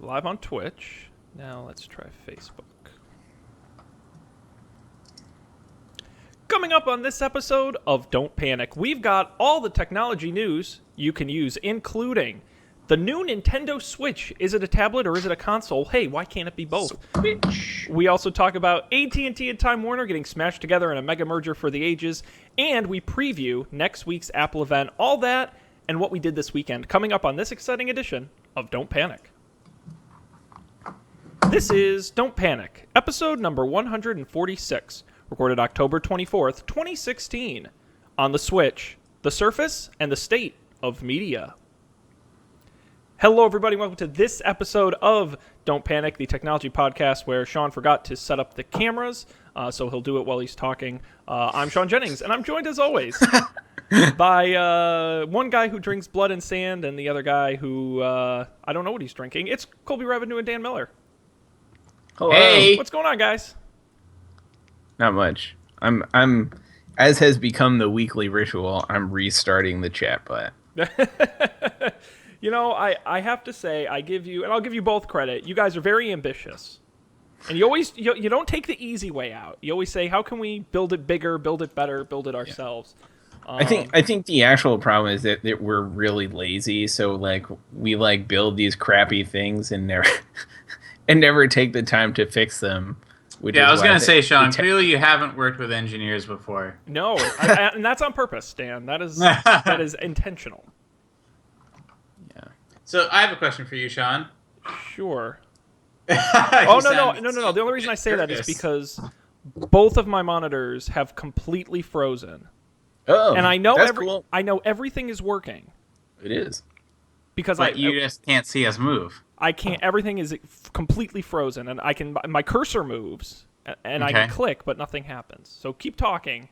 live on Twitch. Now let's try Facebook. Coming up on this episode of Don't Panic, we've got all the technology news you can use, including the new Nintendo Switch. Is it a tablet or is it a console? Hey, why can't it be both? Switch. We also talk about AT&T and Time Warner getting smashed together in a mega merger for the ages, and we preview next week's Apple event. All that and what we did this weekend coming up on this exciting edition of Don't Panic. This is Don't Panic, episode number 146, recorded October 24th, 2016, on the Switch, the Surface, and the state of media. Hello, everybody. Welcome to this episode of Don't Panic, the technology podcast where Sean forgot to set up the cameras, so he'll do it while he's talking. I'm Sean Jennings, and I'm joined, as always, by one guy who drinks blood and sand and the other guy who, I don't know what he's drinking. It's Colby Revenue and Dan Miller. Hello. Hey. What's going on, guys? Not much. I'm as has become the weekly ritual, I'm restarting the chat bot. You know, I have to say, I'll give you both credit. You guys are very ambitious. And you don't take the easy way out. You always say, how can we build it bigger, build it better, build it ourselves? Yeah. I think the actual problem is that we're really lazy, so we build these crappy things and never take the time to fix them. I was going to say, Sean, clearly you haven't worked with engineers before. No, and that's on purpose, Dan. That is intentional. So I have a question for you, Sean. Sure. No. The only reason I say that is because both of my monitors have completely frozen. Oh, and I know cool. I know everything is working. It is. Because you just can't see us move. I can't. Everything is completely frozen, and my cursor moves, and I can click, but nothing happens. So keep talking.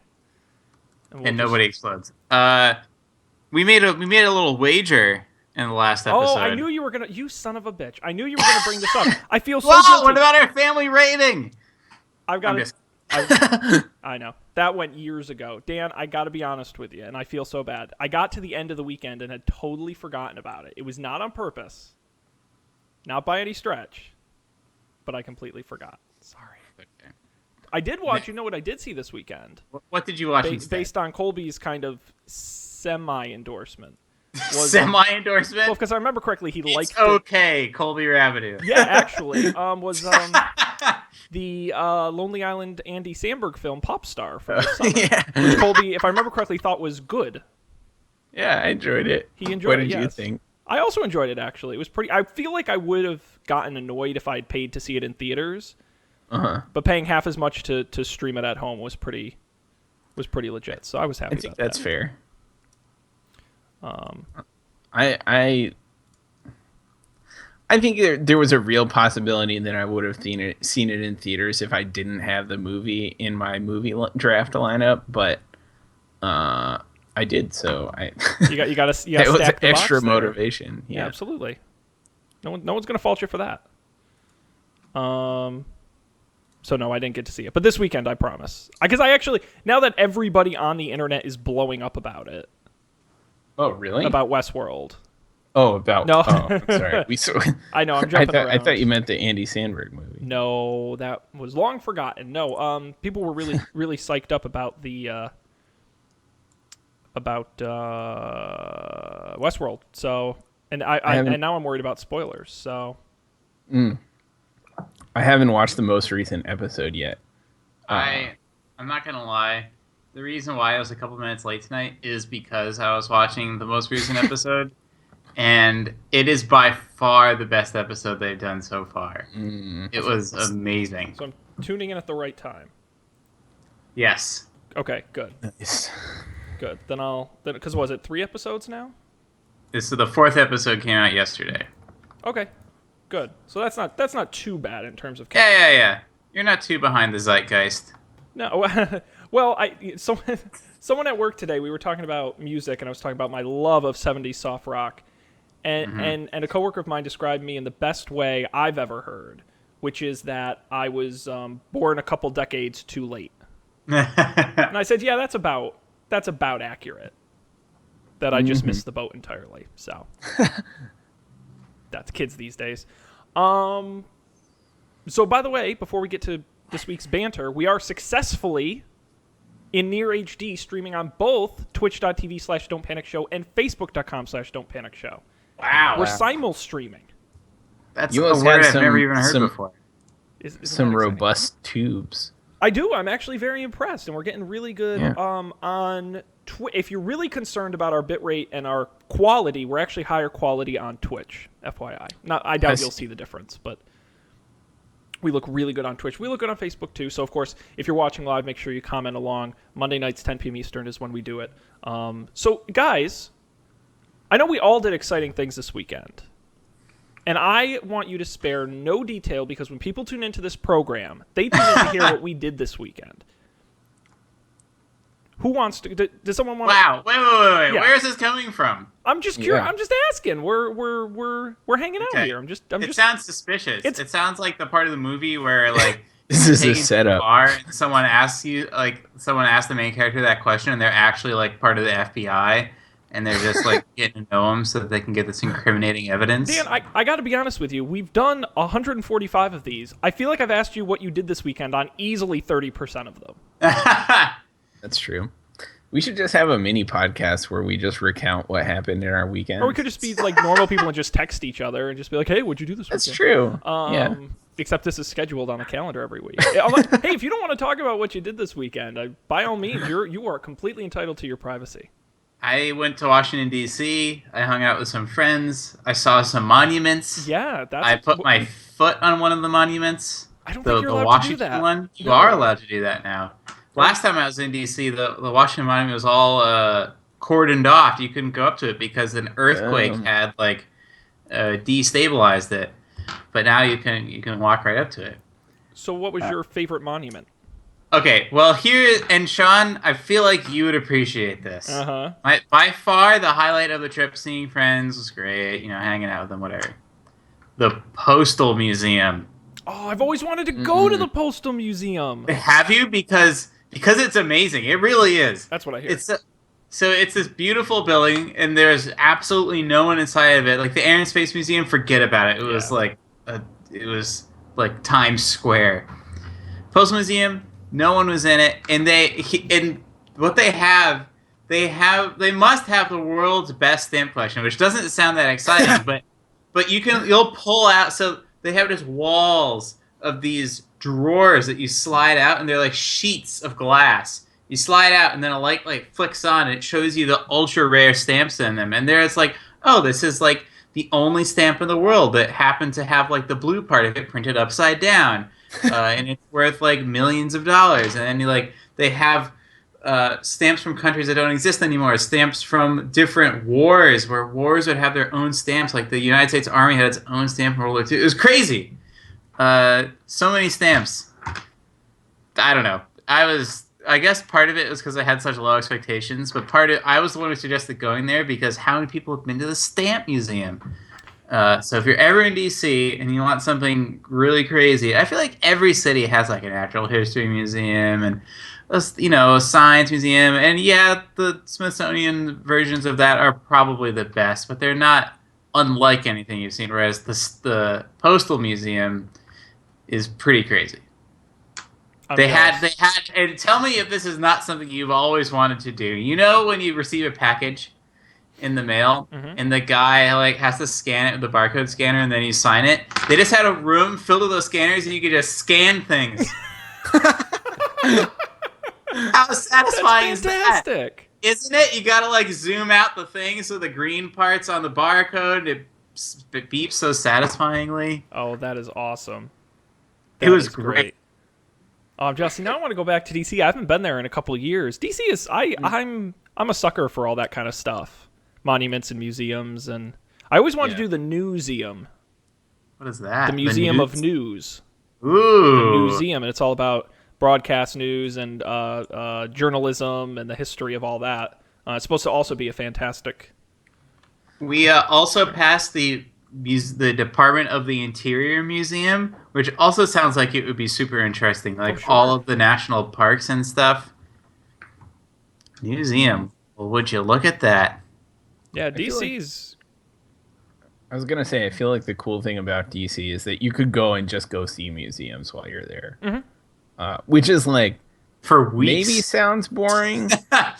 And nobody explodes. We made a little wager in the last episode. Oh, I knew you were gonna. You son of a bitch! I knew you were gonna bring this up. I feel so guilty. What about our family rating? I've got it. I know that went years ago, Dan. I got to be honest with you, and I feel so bad. I got to the end of the weekend and had totally forgotten about it. It was not on purpose, not by any stretch, but I completely forgot. Sorry. Okay. I did watch. You know what I did see this weekend? What did you watch? Based on Colby's kind of semi-endorsement. Semi-endorsement? Well, because I remember correctly, he liked it. Okay, Colby Revenue. Yeah, actually, was the Lonely Island Andy Samberg film Pop Star from the summer. Yeah. Which Colby, if I remember correctly, thought was good. Yeah, I enjoyed it. He enjoyed it. What did you think? I also enjoyed it, actually. It was pretty. I feel like I would have gotten annoyed if I had paid to see it in theaters. But paying half as much to stream it at home was pretty legit. So I was happy. I think about that's that. fair. I think there was a real possibility that I would have seen it in theaters if I didn't have the movie in my movie draft lineup, but I did, so you got to it was stack the extra box there. motivation. Yeah, absolutely. No one's gonna fault you for that. So no, I didn't get to see it, but this weekend I promise. Because I actually, now that everybody on the internet is blowing up about it. Oh, really? About Westworld. Oh, about... No. Oh, I'm sorry. I know, I'm jumping around. I thought you meant the Andy Samberg movie. No, that was long forgotten. No, people were really, really psyched up about the... Westworld. So, and and now I'm worried about spoilers, so... I haven't watched the most recent episode yet. I'm not going to lie. The reason why I was a couple minutes late tonight is because I was watching the most recent episode, and it is by far the best episode they've done so far. It was amazing. So I'm tuning in at the right time. Yes. Okay, good. Nice. Good. Because was it 3 episodes now? So the 4th episode came out yesterday. Okay, good. So that's not too bad in terms of... Yeah. You're not too behind the zeitgeist. No, well, someone at work today, we were talking about music, and I was talking about my love of 70s soft rock, and a coworker of mine described me in the best way I've ever heard, which is that I was born a couple decades too late. And I said, yeah, that's about accurate. That I just missed the boat entirely. So that's kids these days. So, by the way, before we get to this week's banter, we are successfully in near HD streaming on both twitch.tv/Don't Panic Show and facebook.com/Don't Panic Show. Wow. We're simul streaming. That's You a must word have I've never even heard some before. some robust tubes. I do. I'm actually very impressed, and we're getting really good on Twitch. If you're really concerned about our bitrate and our quality, we're actually higher quality on Twitch, FYI. I doubt you'll see the difference, but we look really good on Twitch. We look good on Facebook, too. So, of course, if you're watching live, make sure you comment along. Monday nights, 10 p.m. Eastern is when we do it. So, guys, I know we all did exciting things this weekend. And I want you to spare no detail because when people tune into this program, they tune in to hear what we did this weekend. Who wants to? Does someone want? Wow! Wait! Yeah. Where is this coming from? I'm just curious. Yeah. I'm just asking. We're hanging out here. It sounds suspicious. It sounds like the part of the movie where like This is a taking to the setup. bar and someone asks the main character that question, and they're actually like part of the FBI, and they're just like getting to know him so that they can get this incriminating evidence. Dan, I got to be honest with you. We've done 145 of these. I feel like I've asked you what you did this weekend on easily 30% of them. That's true. We should just have a mini podcast where we just recount what happened in our weekend. Or we could just be like normal people and just text each other and just be like, "Hey, what'd you do this weekend?" That's true. Yeah. Except this is scheduled on a calendar every week. I'm like, hey, if you don't want to talk about what you did this weekend, by all means, you are completely entitled to your privacy. I went to Washington, D.C. I hung out with some friends. I saw some monuments. Yeah, I put my foot on one of the monuments. I don't think you're allowed Washington to do that. one. You are allowed to do that now. Last time I was in D.C., the Washington Monument was all cordoned off. You couldn't go up to it because an earthquake had destabilized it. But now you can walk right up to it. So what was your favorite monument? Okay, well here, and Sean, I feel like you would appreciate this. Uh-huh. By far, the highlight of the trip, seeing friends, was great. Hanging out with them, whatever. The Postal Museum. Oh, I've always wanted to go to the Postal Museum. Have you? Because it's amazing. It really is. That's what I hear. So it's this beautiful building, and there's absolutely no one inside of it. Like the Air and Space Museum, forget about it. It was like Times Square. Postal Museum, no one was in it, and they must have the world's best stamp collection, which doesn't sound that exciting, but you'll pull out. So they have just walls of these drawers that you slide out, and they're like sheets of glass. You slide out, and then a light flicks on, and it shows you the ultra rare stamps in them. And there's like, oh, this is like the only stamp in the world that happened to have like the blue part of it printed upside down, and it's worth like millions of dollars. And then they have stamps from countries that don't exist anymore, stamps from different wars, where wars would have their own stamps. Like the United States Army had its own stamp in World War II. It was crazy. So many stamps. I don't know. I guess part of it was because I had such low expectations, but I was the one who suggested going there because how many people have been to the Stamp Museum? So if you're ever in DC and you want something really crazy, I feel like every city has like a natural history museum and a science museum, and yeah, the Smithsonian versions of that are probably the best, but they're not unlike anything you've seen. Whereas the Postal Museum is pretty crazy. They had, and tell me if this is not something you've always wanted to do. When you receive a package in the mail, and the guy has to scan it with the barcode scanner, and then you sign it. They just had a room filled with those scanners, and you could just scan things. How satisfying is that? Isn't it? You gotta zoom out the thing so the green part's on the barcode. It beeps so satisfyingly. Oh, that is awesome. It was great. Jesse, now I want to go back to DC. I haven't been there in a couple of years. DC is I'm a sucker for all that kind of stuff, monuments and museums, and I always wanted to do the Newseum. What is that? The Museum of News. Ooh, the Newseum, and it's all about broadcast news and journalism and the history of all that. It's supposed to also be a fantastic. We also passed the Department of the Interior Museum, which also sounds like it would be super interesting, all of the national parks and stuff. Museum. Well, would you look at that? Yeah, DC's. I was gonna say, I feel like the cool thing about DC is that you could go and just go see museums while you're there, which is like For maybe weeks. sounds boring,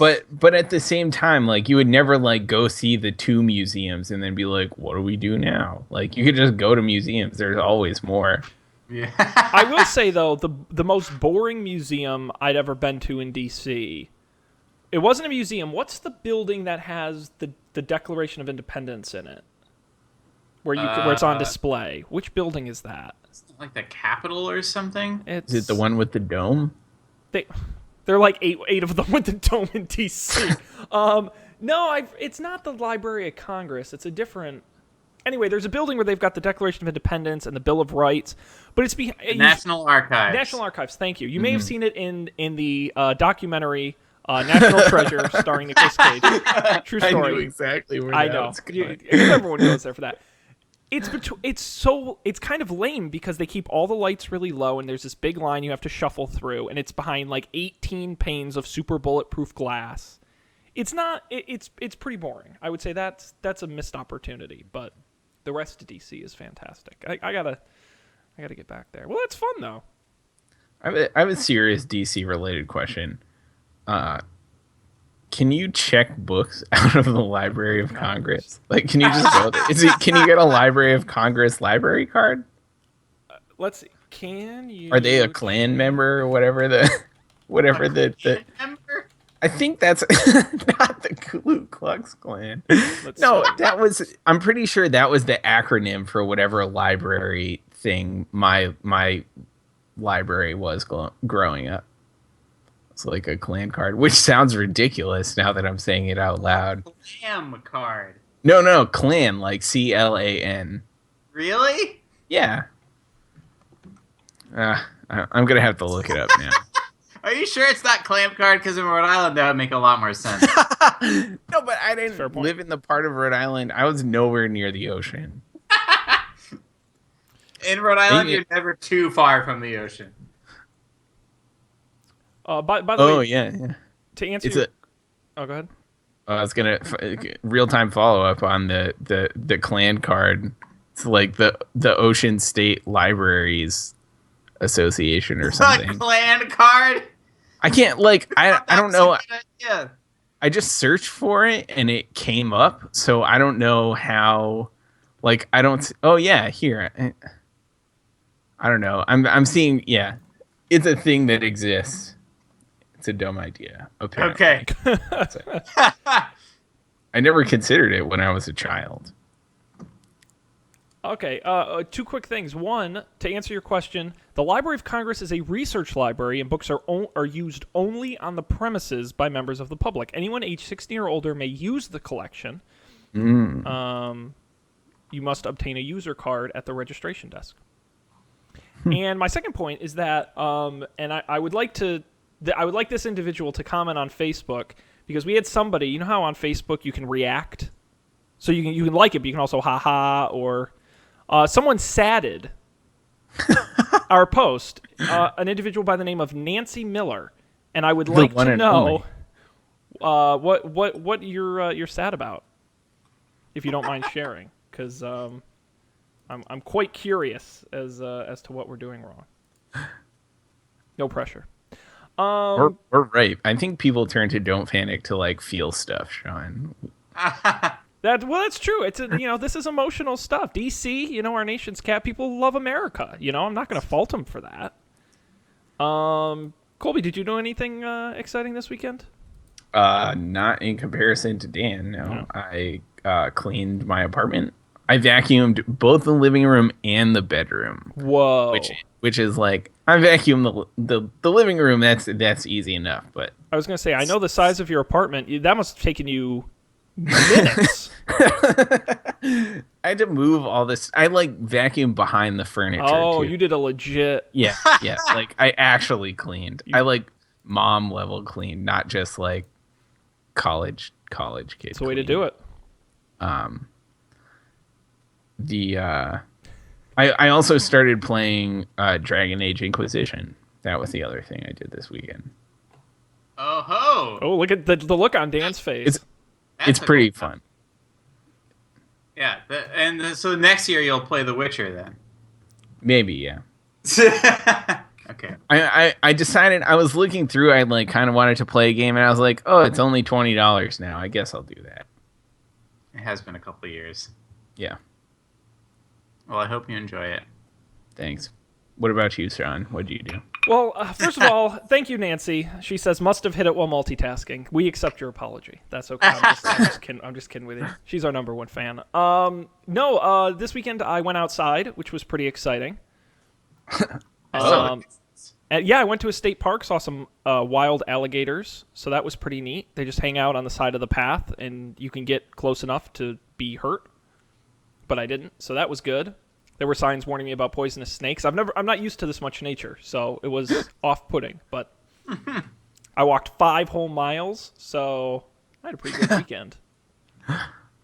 but at the same time, like you would never like go see the two museums and then be like, what do we do now? Like you could just go to museums. There's always more. Yeah. I will say though, the most boring museum I'd ever been to in DC. It wasn't a museum. What's the building that has the Declaration of Independence in it? Where it's on display. Which building is that? Like the Capitol or something? It's Is it the one with the dome? There are like eight of them with the dome in DC. No, it's not the Library of Congress. It's a different. Anyway, there's a building where they've got the Declaration of Independence and the Bill of Rights, but it's National Archives. National Archives. Thank you. You may have seen it in the documentary National Treasure, starring Nicolas Cage. True story. I knew exactly where I that know. was going. Everyone goes there for that. It's kind of lame because they keep all the lights really low and there's this big line you have to shuffle through and it's behind like 18 panes of super bulletproof glass. It's pretty boring. I would say that's a missed opportunity, but the rest of DC is fantastic. I gotta get back there. Well, that's fun though. I have a serious DC related question. Can you check books out of the Library of Congress? Like, can you just go there? Can you get a Library of Congress library card? Let's see. Can you? Are they a Klan member or whatever the Member? I think that's not the Ku Klux Klan. Let's No, see. that was. I'm pretty sure that was the acronym for whatever library thing my library was growing up. It's like a Klan card, which sounds ridiculous now that I'm saying it out loud. Clam card. No, Klan, like CLAN. Really? Yeah. I'm gonna have to look it up now. Are you sure it's not clam card? Because in Rhode Island, that would make a lot more sense. No, but I Fair didn't point. live in the part of Rhode Island. I was nowhere near the ocean. In Rhode Island, Maybe- you're never too far from the ocean. By the Oh way, yeah. to answer It's your... a. Oh, go ahead. I was gonna real time follow up on the Klan card. It's like the Ocean State Libraries Association or A something. clan card? I can't like I don't know. Yeah. I just searched for it and it came up, so I don't know how. Like I don't. Oh yeah, here. I don't know. I'm seeing. Yeah, it's a thing that exists. It's a dumb idea. Apparently. Okay. That's it. I never considered it when I was a child. Okay, two quick things. One, to answer your question, the Library of Congress is a research library, and books are used only on the premises by members of the public. Anyone age 16 or older may use the collection. You must obtain a user card at the registration desk. And my second point is that, and I would like this individual to comment on Facebook, because we had somebody, you know how on Facebook you can react, so you can like it, but you can also haha or. Someone sadded our post, an individual by the name of Nancy Miller, and I would like to know what you're sad about, if you don't mind sharing, because I'm quite curious as to what we're doing wrong. No pressure. Or rape. I think people turn to Don't Panic to like feel stuff, Sean. That's true. It's this is emotional stuff. DC, our nation's cap. People love America. I'm not going to fault them for that. Colby, did you do anything exciting this weekend? Not in comparison to Dan. No, I cleaned my apartment. I vacuumed both the living room and the bedroom. Whoa. Which is like I vacuumed the living room. That's easy enough. But I was going to say, I know the size of your apartment. That must have taken you minutes. I had to move all this. I like vacuumed behind the furniture. Oh, too. you did a legit. Yeah. Like I actually cleaned. I like mom level cleaned, not just like college kid. It's the way to do it. I also started playing Dragon Age Inquisition. That was the other thing I did this weekend. Oh ho! Oh, look at the look on Dan's face. It's pretty fun. Yeah, so next year you'll play The Witcher then. Maybe, yeah. Okay. I decided I was looking through. I like kind of wanted to play a game, and I was like, oh, it's only $20 now. I guess I'll do that. It has been a couple of years. Yeah. Well, I hope you enjoy it. Thanks. What about you, Sean? What did you do? Well, first of all, thank you, Nancy. She says must have hit it while multitasking. We accept your apology. That's okay. I'm just kidding with you. She's our number one fan. No. This weekend I went outside, which was pretty exciting. Yeah, I went to a state park, saw some wild alligators, so that was pretty neat. They just hang out on the side of the path, and you can get close enough to be hurt, but I didn't, so that was good. There were signs warning me about poisonous snakes. I'm not used to this much nature, so it was off-putting, but I walked 5 whole miles, so I had a pretty good weekend.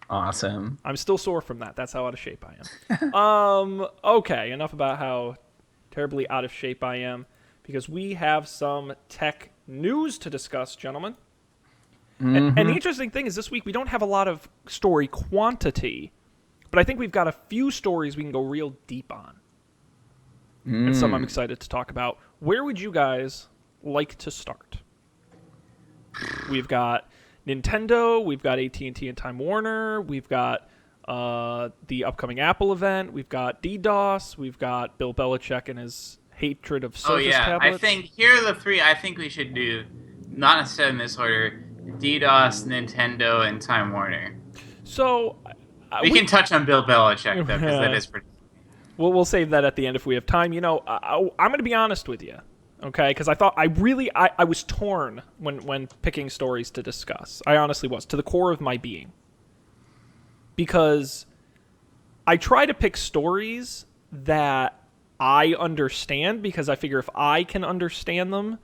Awesome. I'm still sore from that. That's how out of shape I am. Okay, enough about how terribly out of shape I am, because we have some tech news to discuss, gentlemen. And the interesting thing is this week we don't have a lot of story quantity, but I think we've got a few stories we can go real deep on. And some I'm excited to talk about. Where would you guys like to start? We've got Nintendo, we've got AT&T and Time Warner, we've got the upcoming Apple event, we've got DDoS, we've got Bill Belichick and his hatred of Surface tablets. I think here are the 3 I think we should do, not necessarily in this order: DDoS, Nintendo, and Time Warner. So we can touch on Bill Belichick though, because that is pretty. We'll save that at the end if we have time. You know, I'm going to be honest with you, okay? Because I thought I was torn when picking stories to discuss. I honestly was, to the core of my being. Because I try to pick stories that I understand, because I figure if I can understand them,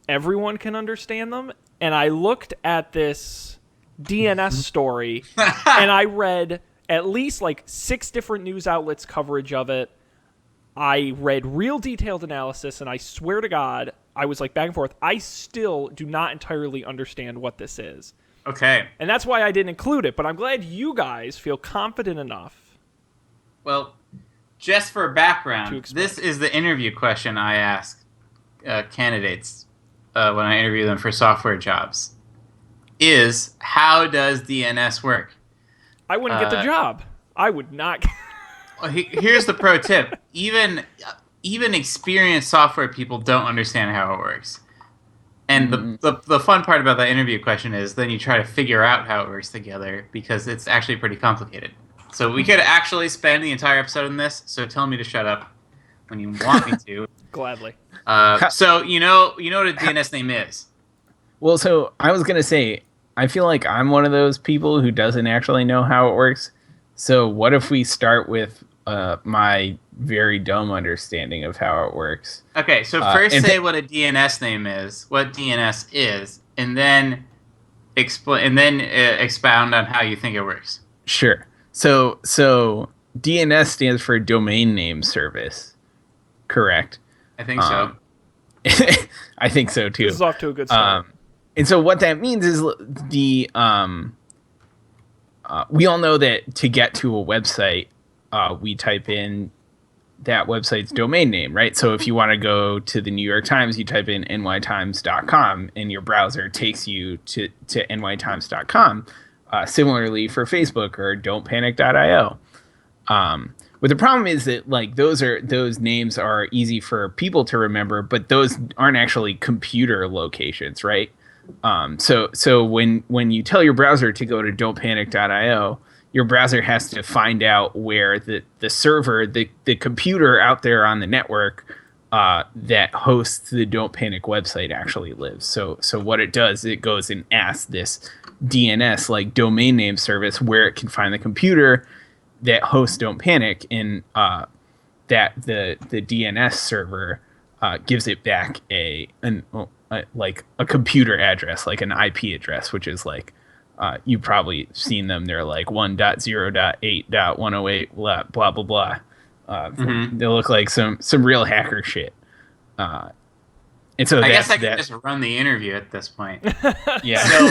everyone can understand them. And I looked at this DNS story, and I read at least like 6 different news outlets' coverage of it. I read real detailed analysis, and I swear to God, I was like back and forth. I still do not entirely understand what this is. Okay. And that's why I didn't include it, but I'm glad you guys feel confident enough. Well, just for background, this is the interview question I ask candidates when I interview them for software jobs. Is, how does DNS work? I wouldn't get the job. I would not. Here's the pro tip. Even experienced software people don't understand how it works. And the fun part about that interview question is then you try to figure out how it works together, because it's actually pretty complicated. So we could actually spend the entire episode on this, so tell me to shut up when you want me to. Gladly. So you know what a DNS name is? Well, so I was going to say, I feel like I'm one of those people who doesn't actually know how it works. So what if we start with my very dumb understanding of how it works? Okay, so first say what a DNS name is, what DNS is, and then expound on how you think it works. Sure. So DNS stands for Domain Name Service, correct? I think so. I think so too. This is off to a good start. And so what that means is we all know that to get to a website, we type in that website's domain name, right? So if you want to go to the New York Times, you type in nytimes.com, and your browser takes you to nytimes.com. Similarly for Facebook or don'tpanic.io. But the problem is that like those names are easy for people to remember, but those aren't actually computer locations, right? So when you tell your browser to go to don'tpanic.io, your browser has to find out where the server, the computer out there on the network that hosts the Don't Panic website actually lives. So what it does, it goes and asks this DNS, like domain name service, where it can find the computer that hosts Don't Panic, and that the DNS server gives it back like a computer address, like an IP address, which is like you've probably seen them. They're like 1.0.8.108 blah blah blah blah. They look like some real hacker shit. And so I guess I could just run the interview at this point. Yeah. So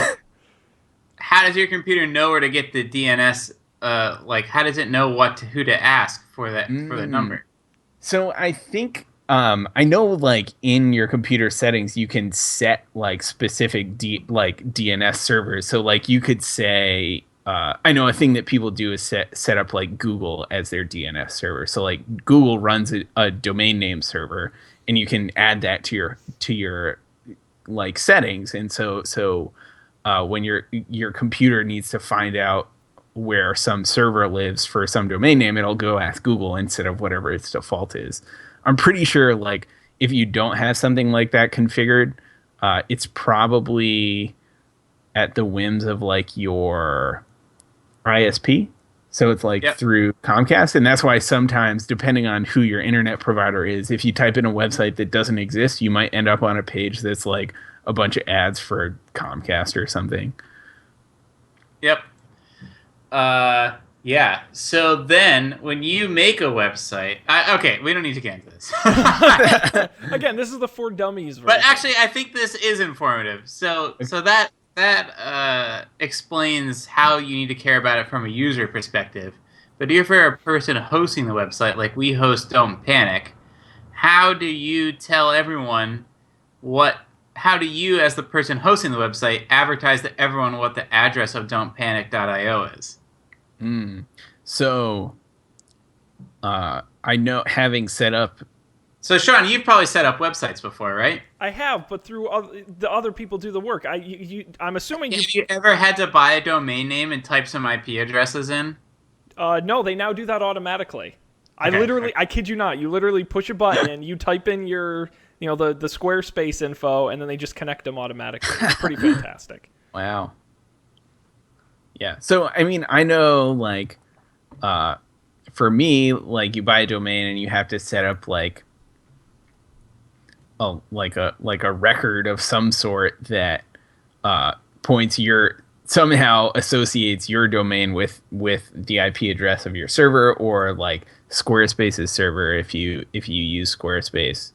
how does your computer know where to get the DNS like how does it know who to ask for the number? So I think I know like in your computer settings you can set like specific DNS servers. So like you could say I know a thing that people do is set up like Google as their DNS server. So like Google runs a domain name server, and you can add that to your like settings. And so when your computer needs to find out where some server lives for some domain name, it'll go ask Google instead of whatever its default is. I'm pretty sure like if you don't have something like that configured, it's probably at the whims of like your ISP. So it's like through Comcast. And that's why sometimes, depending on who your internet provider is, if you type in a website that doesn't exist, you might end up on a page that's like a bunch of ads for Comcast or something. Yep. Yeah. So then, when you make a website, okay, we don't need to get into this. Again, this is the For Dummies version. But actually, I think this is informative. So that explains how you need to care about it from a user perspective. But if you're a person hosting the website, like we host Don't Panic, how do you tell everyone how do you, as the person hosting the website, advertise to everyone what the address of don'tpanic.io is? So, I know having set up. So, Sean, you've probably set up websites before, right? I have, but through the other people do the work. I'm assuming Have you ever had to buy a domain name and type some IP addresses in? No, they now do that automatically. Okay. I kid you not, you literally push a button and you type in your, the Squarespace info, and then they just connect them automatically. It's pretty fantastic. Wow. Yeah. So, I mean, I know, like, for me, like, you buy a domain and you have to set up, like, a record of some sort that somehow associates your domain with the IP address of your server, or like Squarespace's server if you use Squarespace.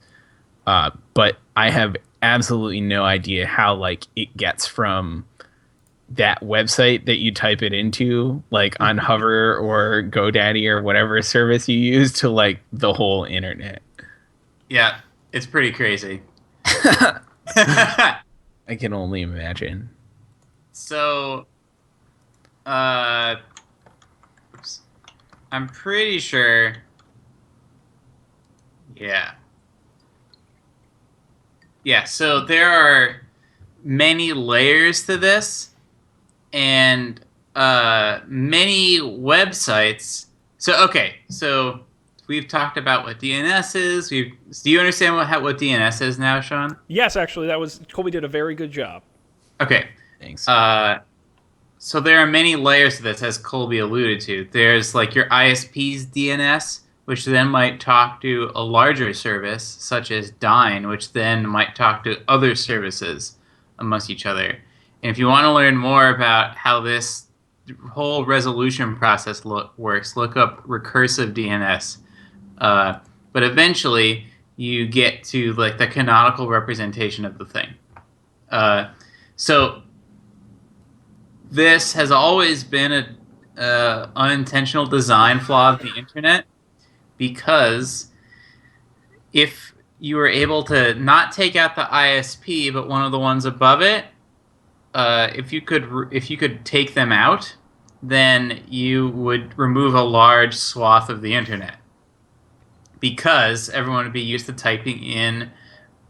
But I have absolutely no idea how like it gets from that website that you type it into, like on Hover or GoDaddy or whatever service you use, to like the whole internet. Yeah, it's pretty crazy. I can only imagine. So, I'm pretty sure. Yeah. Yeah, so there are many layers to this, and many websites. So we've talked about what DNS is. Do you understand what DNS is now, Sean? Yes, actually, Colby did a very good job. Okay. Thanks. So there are many layers to this, as Colby alluded to. There's like your ISP's DNS, which then might talk to a larger service, such as Dyn, which then might talk to other services amongst each other. And if you want to learn more about how this whole resolution process works, look up recursive DNS. But eventually, you get to like the canonical representation of the thing. So this has always been an unintentional design flaw of the internet, because if you were able to not take out the ISP but one of the ones above it, if you could take them out, then you would remove a large swath of the internet, because everyone would be used to typing in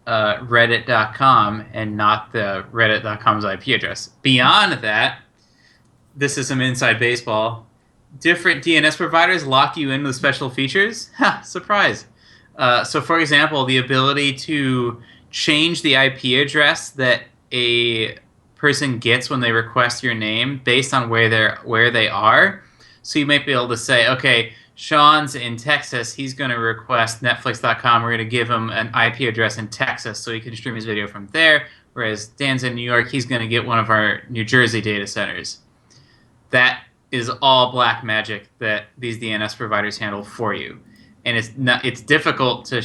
reddit.com and not the reddit.com's IP address. Beyond that, this is some inside baseball. Different DNS providers lock you in with special features. Ha, surprise. So, for example, the ability to change the IP address that a person gets when they request your name based on where they are. So you might be able to say, okay, Sean's in Texas. He's going to request Netflix.com. We're going to give him an IP address in Texas so he can stream his video from there. Whereas Dan's in New York. He's going to get one of our New Jersey data centers. That is all black magic that these DNS providers handle for you. And it's difficult to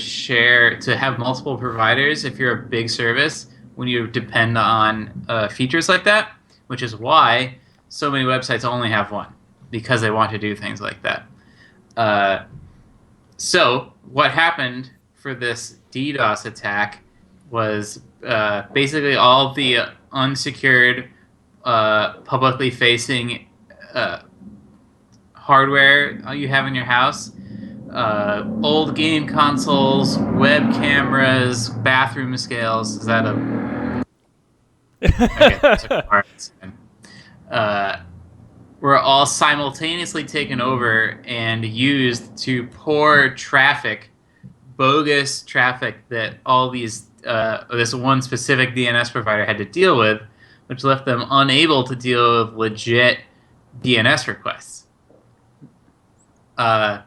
have multiple providers if you're a big service when you depend on features like that, which is why so many websites only have one. because they want to do things like that. So what happened for this DDoS attack was basically all the unsecured, publicly facing hardware you have in your house, old game consoles, web cameras, bathroom scales. Is that a... Okay, that's a car. Were all simultaneously taken over and used to pour traffic, bogus traffic that all these this one specific DNS provider had to deal with, which left them unable to deal with legit DNS requests. Yeah.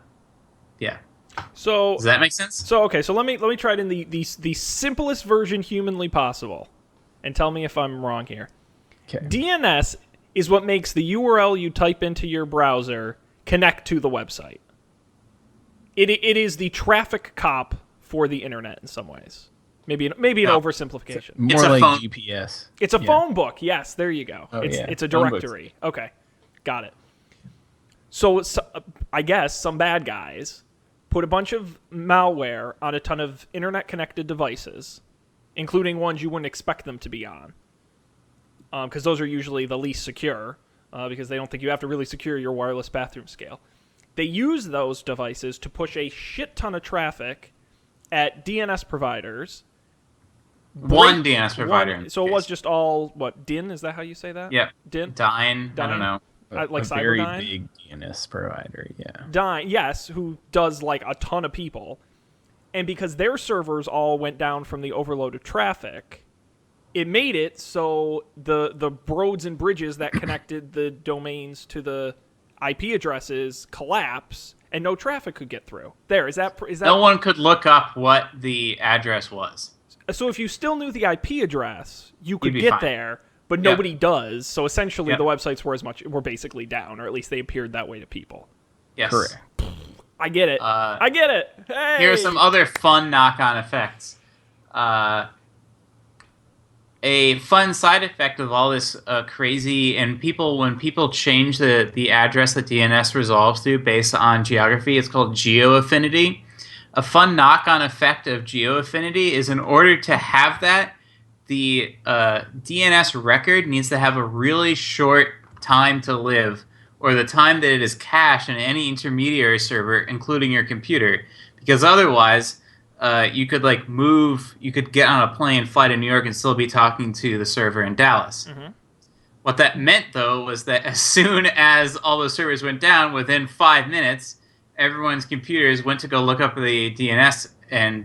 So Does that make sense? So okay, so let me try it in the simplest version humanly possible, and tell me if I'm wrong here. Okay. DNS is what makes the URL you type into your browser connect to the website. It is the traffic cop for the internet in some ways. Maybe an oversimplification. More a like phone. GPS. It's a phone book. Yes, there you go. Oh, it's yeah. it's a Phone directory. Okay, got it. So I guess some bad guys put a bunch of malware on a ton of internet-connected devices, including ones you wouldn't expect them to be on, because those are usually the least secure, because they don't think you have to really secure your wireless bathroom scale. They use those devices to push a shit ton of traffic at DNS providers. One DNS provider. So it was just all, what, DIN? Is that how you say that? Yep. DIN? Dine. I don't know. Like a very Cyberdyne? big DNS provider, yeah. Dine, yes, who does like a ton of people. And because their servers all went down from the overload of traffic, it made it so the roads and bridges that connected the domains to the IP addresses collapse, and no traffic could get through. Is that No one could look up what the address was. So if you still knew the IP address, you could You'd be get fine. there, but Yep. nobody does. So essentially, Yep. the websites were basically down, or at least they appeared that way to people. Yes. Correct. I get it. I get it. Hey! Here are some other fun knock-on effects. A fun side effect of all this crazy, and when people change the address that DNS resolves to based on geography, it's called geo-affinity. A fun knock-on effect of geo-affinity is, in order to have that, the DNS record needs to have a really short time to live, or the time that it is cached in any intermediary server, including your computer. Because otherwise, you could get on a plane, fly to New York, and still be talking to the server in Dallas. Mm-hmm. What that meant, though, was that as soon as all those servers went down, within 5 minutes, everyone's computers went to go look up the DNS and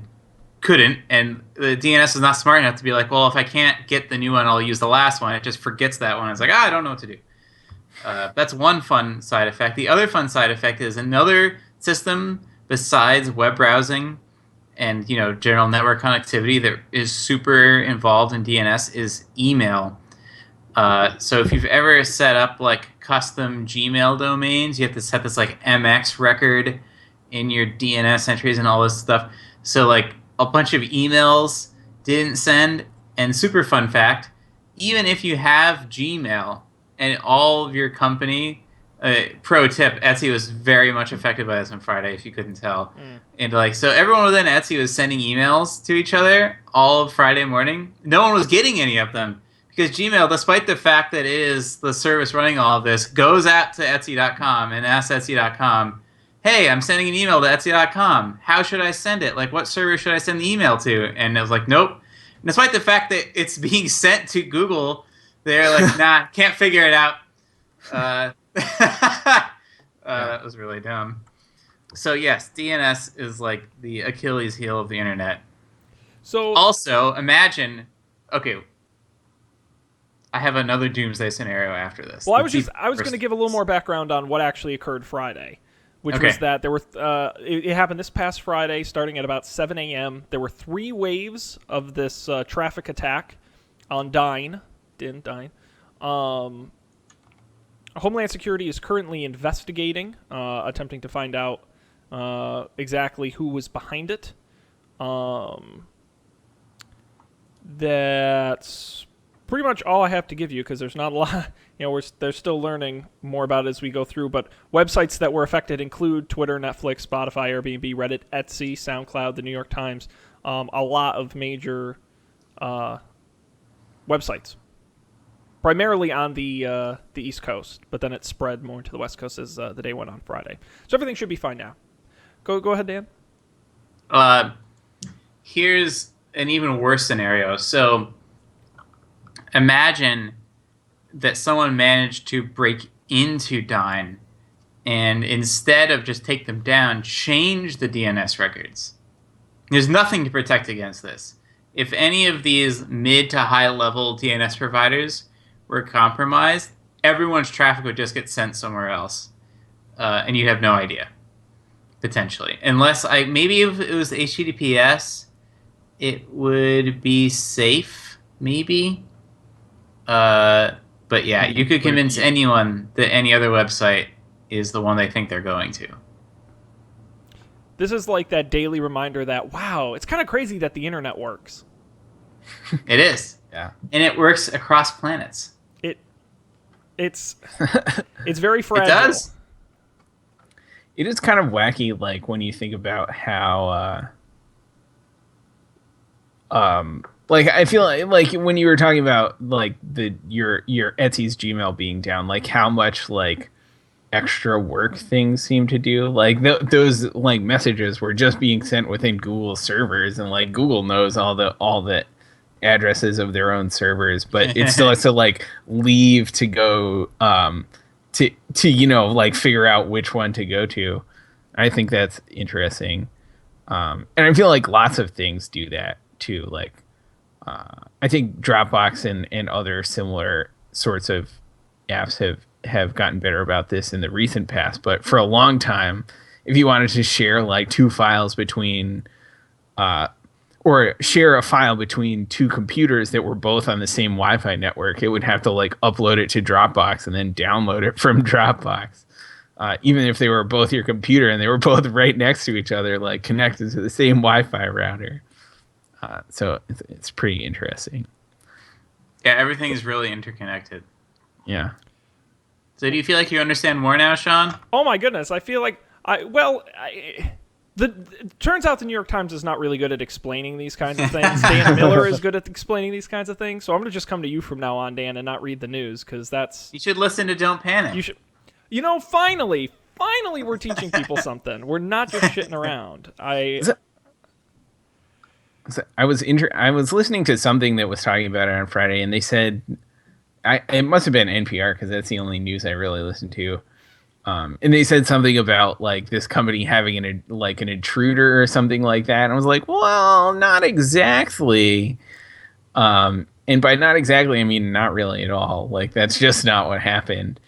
couldn't. And the DNS is not smart enough to be like, well, if I can't get the new one, I'll use the last one. It just forgets that one. It's like, I don't know what to do. That's one fun side effect. The other fun side effect is another system besides web browsing and general network connectivity that is super involved in DNS is email. So if you've ever set up like custom Gmail domains, you have to set this like MX record in your DNS entries and all this stuff. So like a bunch of emails didn't send. And super fun fact, even if you have Gmail and all of your company, pro tip, Etsy was very much affected by this on Friday, if you couldn't tell. And so everyone within Etsy was sending emails to each other all of Friday morning. No one was getting any of them because Gmail, despite the fact that it is the service running all of this, goes out to Etsy.com and asks Etsy.com, hey, I'm sending an email to Etsy.com. How should I send it? Like, what server should I send the email to? And it was like, nope. And despite the fact that it's being sent to Google, they're like, nah, can't figure it out. That was really dumb. So yes, DNS is like the Achilles heel of the internet. So Also, imagine, okay, I have another doomsday scenario after this. Well, I was going to give a little more background on what actually occurred Friday, which was that there were it happened this past Friday, starting at about 7 a.m. There were 3 waves of this traffic attack on Dine. Homeland Security is currently investigating, attempting to find out exactly who was behind it. That's pretty much all I have to give you because there's not a lot. They're still learning more about it as we go through. But websites that were affected include Twitter, Netflix, Spotify, Airbnb, Reddit, Etsy, SoundCloud, the New York Times, a lot of major websites. Primarily on the East Coast, but then it spread more to the West Coast as the day went on Friday. So everything should be fine now. Go ahead, Dan. Here's an even worse scenario. So imagine that someone managed to break into Dyn and instead of just take them down, change the DNS records. There's nothing to protect against this. If any of these mid to high level DNS providers were compromised, everyone's traffic would just get sent somewhere else, and you'd have no idea, potentially. Unless maybe if it was HTTPS, it would be safe, maybe. But yeah, you could convince anyone that any other website is the one they think they're going to. This is like that daily reminder that, wow, it's kind of crazy that the internet works. It is. Yeah. And it works across planets. It's very fragile. It does. It is kind of wacky, like when you think about how, like I feel like when you were talking about like your Etsy's Gmail being down, like how much like extra work things seem to do. Like those like messages were just being sent within Google servers, and like Google knows all the addresses of their own servers, but it still has to like leave to go to like figure out which one to go to. I think that's interesting, and I feel like lots of things do that too. Like I think Dropbox and other similar sorts of apps have gotten better about this in the recent past, but for a long time, if you wanted to share like two files between or share a file between two computers that were both on the same Wi-Fi network, it would have to like upload it to Dropbox and then download it from Dropbox. Even if they were both your computer and they were both right next to each other, like connected to the same Wi-Fi router. So it's pretty interesting. Yeah, everything is really interconnected. Yeah. So do you feel like you understand more now, Sean? Oh my goodness, I feel like it turns out the New York Times is not really good at explaining these kinds of things. Dan Miller is good at explaining these kinds of things, so I'm going to just come to you from now on, Dan, and not read the news, because that's... You should listen to Don't Panic. You should... finally we're teaching people something. We're not just shitting around. I was listening to something that was talking about it on Friday, and they said... it must have been NPR, because that's the only news I really listen to. And they said something about like this company having an intruder or something like that. And I was like, well, not exactly. And by not exactly, I mean not really at all. Like that's just not what happened.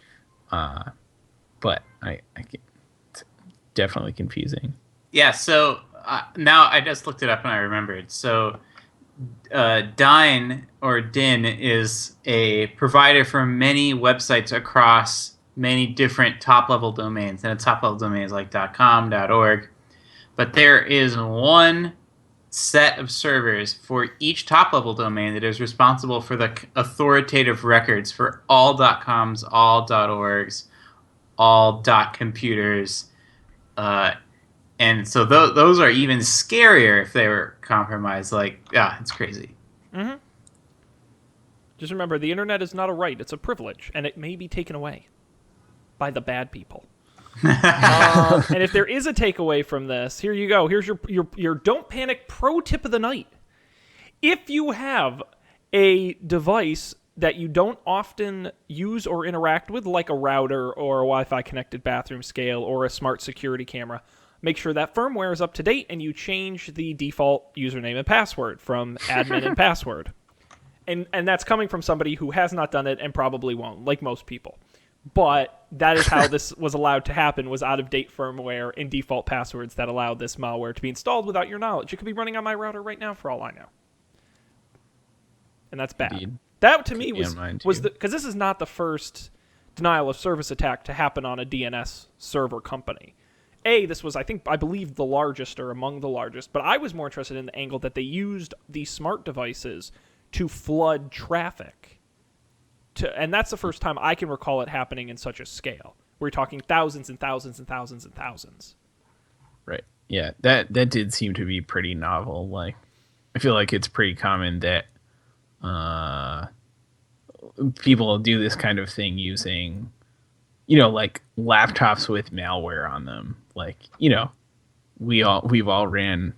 But it's definitely confusing. Yeah. So now I just looked it up and I remembered. So Dyn or DIN is a provider for many websites across many different top-level domains, and a top-level domain is like .com, .org, but there is one set of servers for each top-level domain that is responsible for the authoritative records for all .coms, all .orgs, all .computers, and so those are even scarier if they were compromised. Like, it's crazy. Mm-hmm. Just remember, the internet is not a right; it's a privilege, and it may be taken away by the bad people. And if there is a takeaway from this, here you go. Here's your Don't Panic pro tip of the night. If you have a device that you don't often use or interact with, like a router or a Wi-Fi connected bathroom scale or a smart security camera, make sure that firmware is up to date and you change the default username and password from admin and password. And that's coming from somebody who has not done it and probably won't, like most people. But that is how this was allowed to happen, was out-of-date firmware and default passwords that allowed this malware to be installed without your knowledge. It could be running on my router right now for all I know. And that's bad. Indeed. That, to me, was because this is not the first denial of service attack to happen on a DNS server company. This was, I believe, the largest or among the largest, but I was more interested in the angle that they used these smart devices to flood traffic. And that's the first time I can recall it happening in such a scale. We're talking thousands and thousands and thousands and thousands. Right. Yeah, that did seem to be pretty novel. Like, I feel like it's pretty common that people do this kind of thing using, like laptops with malware on them. Like, we've all ran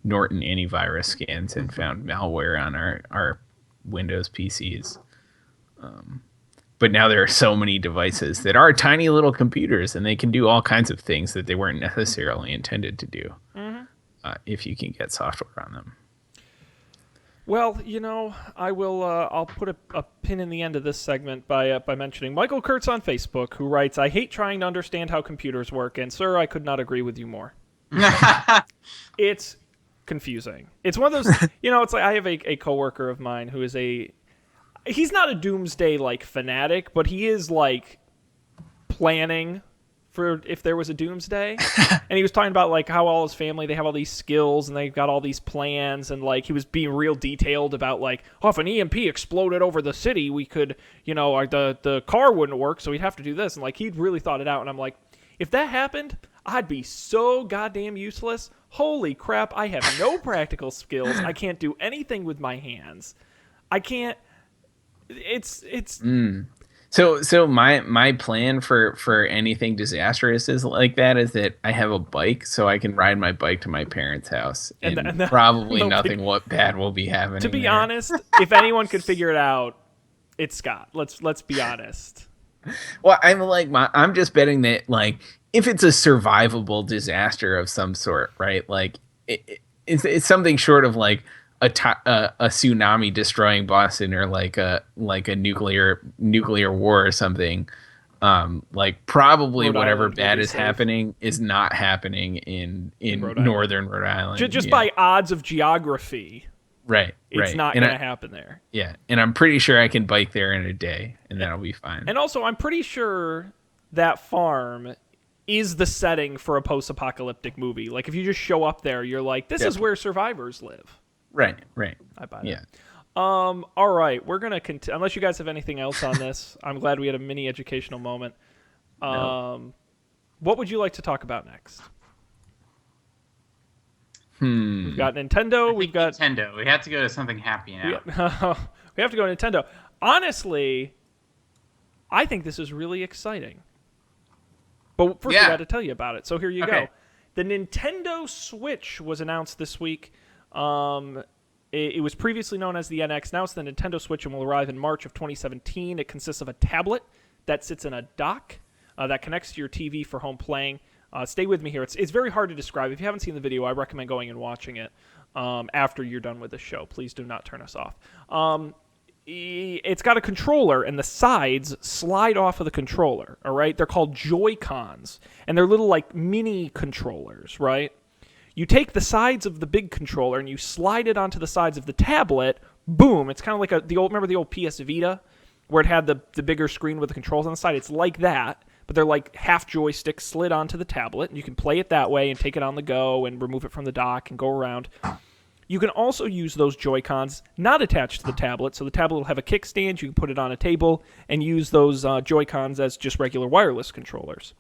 Norton antivirus scans and found malware on our Windows PCs. But now there are so many devices that are tiny little computers, and they can do all kinds of things that they weren't necessarily intended to do if you can get software on them. Well, I will. I'll put a pin in the end of this segment by mentioning Michael Kurtz on Facebook, who writes, "I hate trying to understand how computers work, and sir, I could not agree with you more." It's confusing. It's one of those. It's like I have a coworker of mine who is he's not a doomsday fanatic, but he is planning for if there was a doomsday. And he was talking about how all his family, they have all these skills and they've got all these plans, and he was being real detailed about if an EMP exploded over the city, we could, the car wouldn't work, so we'd have to do this. And he'd really thought it out. And I'm like, if that happened, I'd be so goddamn useless. Holy crap, I have no practical skills. I can't do anything with my hands. I can't. It's So my plan for anything disastrous is like that is that I have a bike, so I can ride my bike to my parents' house, and probably nothing bad will be happening. To be there. honest, if anyone could figure it out, it's Scott. Let's be honest. Well, I'm just betting that if it's a survivable disaster of some sort, right? It's something short of a tsunami destroying Boston, or a nuclear war or something. Probably whatever bad is happening is not happening in northern Rhode Island. Just by odds of geography. Right. It's not going to happen there. Yeah. And I'm pretty sure I can bike there in a day, and that'll be fine. And also, I'm pretty sure that farm is the setting for a post-apocalyptic movie. If you just show up there, you're like, this is where survivors live. Right. I buy that. Yeah. All right. We're going to continue. Unless you guys have anything else on this, I'm glad we had a mini educational moment. No. What would you like to talk about next? We've got Nintendo. We've got Nintendo. We have to go to something happy now. We have to go to Nintendo. Honestly, I think this is really exciting. But first, I got to tell you about it. So here you go. The Nintendo Switch was announced this week. It was previously known as the NX. Now it's the Nintendo Switch and will arrive in March of 2017. It consists of a tablet that sits in a dock that connects to your TV for home playing. Stay with me here. It's very hard to describe. If you haven't seen the video, I recommend going and watching it after you're done with the show. Please do not turn us off. It's got a controller, and the sides slide off of the controller, all right? They're called Joy-Cons, and they're little, mini controllers, right? You take the sides of the big controller, and you slide it onto the sides of the tablet. Boom! It's kind of like remember the old PS Vita, where it had the bigger screen with the controls on the side? It's like that, but they're half joystick slid onto the tablet, and you can play it that way and take it on the go and remove it from the dock and go around. You can also use those Joy-Cons not attached to the tablet, so the tablet will have a kickstand. You can put it on a table and use those Joy-Cons as just regular wireless controllers.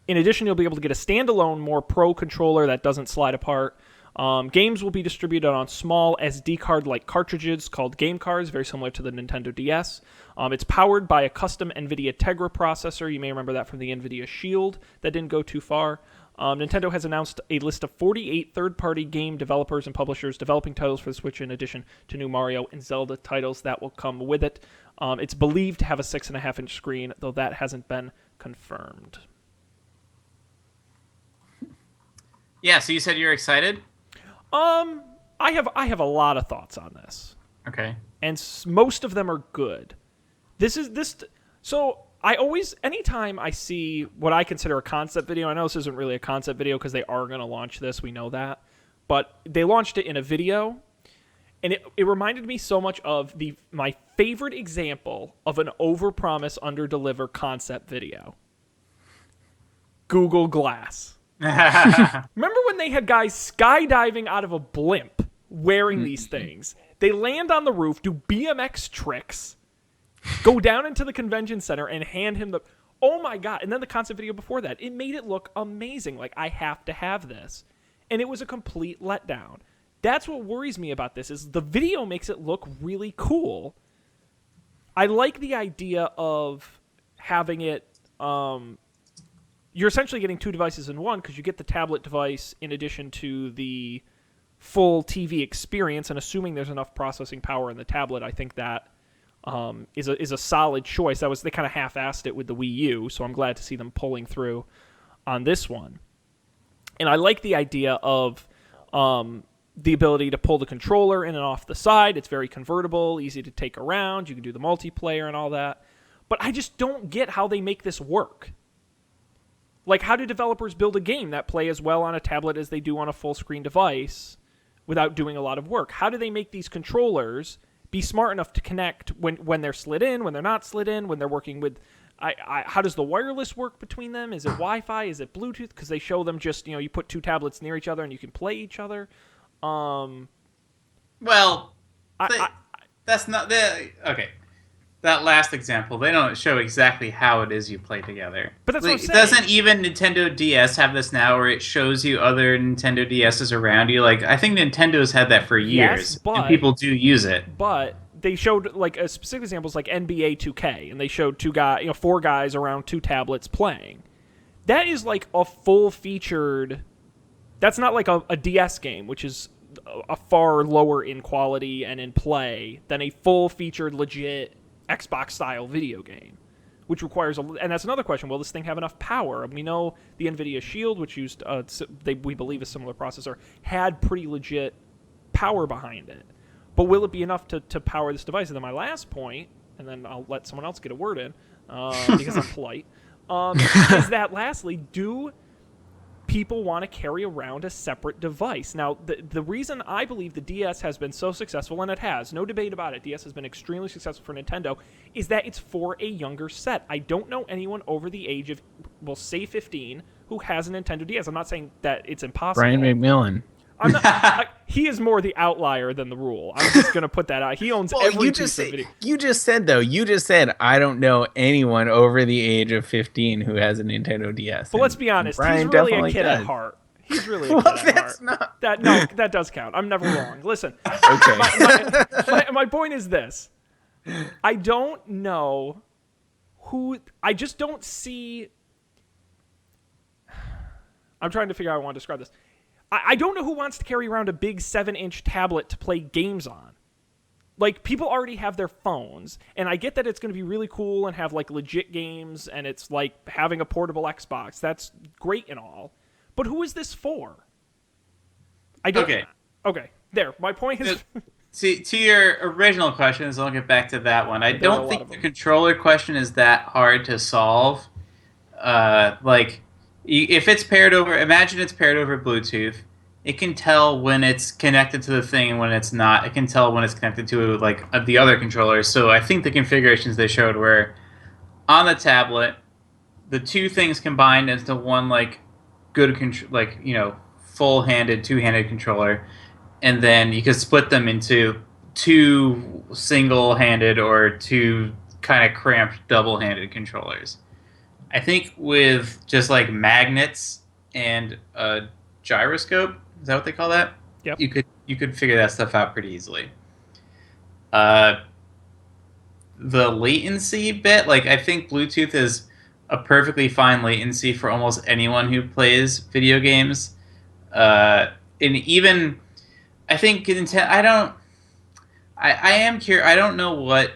In addition, you'll be able to get a standalone, more pro controller that doesn't slide apart. Games will be distributed on small SD card-like cartridges called game cards, very similar to the Nintendo DS. It's powered by a custom NVIDIA Tegra processor. You may remember that from the NVIDIA Shield. That didn't go too far. Nintendo has announced a list of 48 third-party game developers and publishers developing titles for the Switch, in addition to new Mario and Zelda titles that will come with it. It's believed to have a 6.5-inch screen, though that hasn't been confirmed. Yeah, so you said you're excited? I have a lot of thoughts on this. Okay. And most of them are good. So I always, anytime I see what I consider a concept video, I know this isn't really a concept video because they are going to launch this, we know that, but they launched it in a video, and it reminded me so much of my favorite example of an overpromise, underdeliver concept video. Google Glass. Remember when they had guys skydiving out of a blimp wearing these things. They land on the roof, do BMX tricks, go down into the convention center, and hand him the... Oh my God. And then the concept video before that. It made it look amazing. Like, I have to have this. And it was a complete letdown. That's what worries me about this, is the video makes it look really cool. I like the idea of having it... you're essentially getting two devices in one, because you get the tablet device in addition to the full TV experience, and assuming there's enough processing power in the tablet, I think that is a solid choice. They kind of half-assed it with the Wii U, so I'm glad to see them pulling through on this one. And I like the idea of the ability to pull the controller in and off the side. It's very convertible, easy to take around. You can do the multiplayer and all that. But I just don't get how they make this work. Like, how do developers build a game that play as well on a tablet as they do on a full-screen device without doing a lot of work? How do they make these controllers be smart enough to connect when they're slid in, when they're not slid in, when they're working with... how does the wireless work between them? Is it Wi-Fi? Is it Bluetooth? Because they show them just, you put two tablets near each other and you can play each other. That's not the... Okay. That last example, they don't show exactly how it is you play together. But that's what I'm saying. Doesn't even Nintendo DS have this now, where it shows you other Nintendo DSs around you? Like, I think Nintendo's had that for years, and people do use it. But they showed, like, a specific examples like NBA 2K, and they showed four guys around two tablets playing. That is like a full-featured... That's not like a DS game, which is a far lower in quality and in play than a full-featured, legit Xbox-style video game, which requires and that's another question. Will this thing have enough power? We know the NVIDIA Shield, which used we believe a similar processor, had pretty legit power behind it. But will it be enough to power this device? And then my last point, and then I'll let someone else get a word in because I'm polite, is that lastly, do people want to carry around a separate device? Now, the reason I believe the DS has been so successful, and it has, no debate about it, DS has been extremely successful for Nintendo, is that it's for a younger set. I don't know anyone over the age of, well, say 15, who has a Nintendo DS. I'm not saying that it's impossible. Brian McMillan. I'm not, he is more the outlier than the rule. I'm just going to put that out. He owns every piece of video. You just said, I don't know anyone over the age of 15 who has a Nintendo DS. But let's be honest, he's really a kid at heart. He's really a kid at heart. That does count. I'm never wrong. Listen. Okay. My point is this. I don't know I just don't see... I'm trying to figure out how I want to describe this. I don't know who wants to carry around a big 7-inch tablet to play games on. Like, people already have their phones, and I get that it's going to be really cool and have, like, legit games, and it's like having a portable Xbox. That's great and all. But who is this for? I don't... Okay. There. My point is... See, to your original questions, I'll get back to that one. I don't think the controller question is that hard to solve. If it's paired over, imagine it's paired over Bluetooth. It can tell when it's connected to the thing and when it's not. It can tell when it's connected to the other controllers. So I think the configurations they showed were on the tablet, the two things combined into one full-handed, two-handed controller, and then you could split them into two single-handed or two kind of cramped double-handed controllers. I think with just like magnets and a gyroscope, is that what they call that? Yep. You could figure that stuff out pretty easily. The latency bit, I think Bluetooth is a perfectly fine latency for almost anyone who plays video games. And even I think I am curious. I don't know what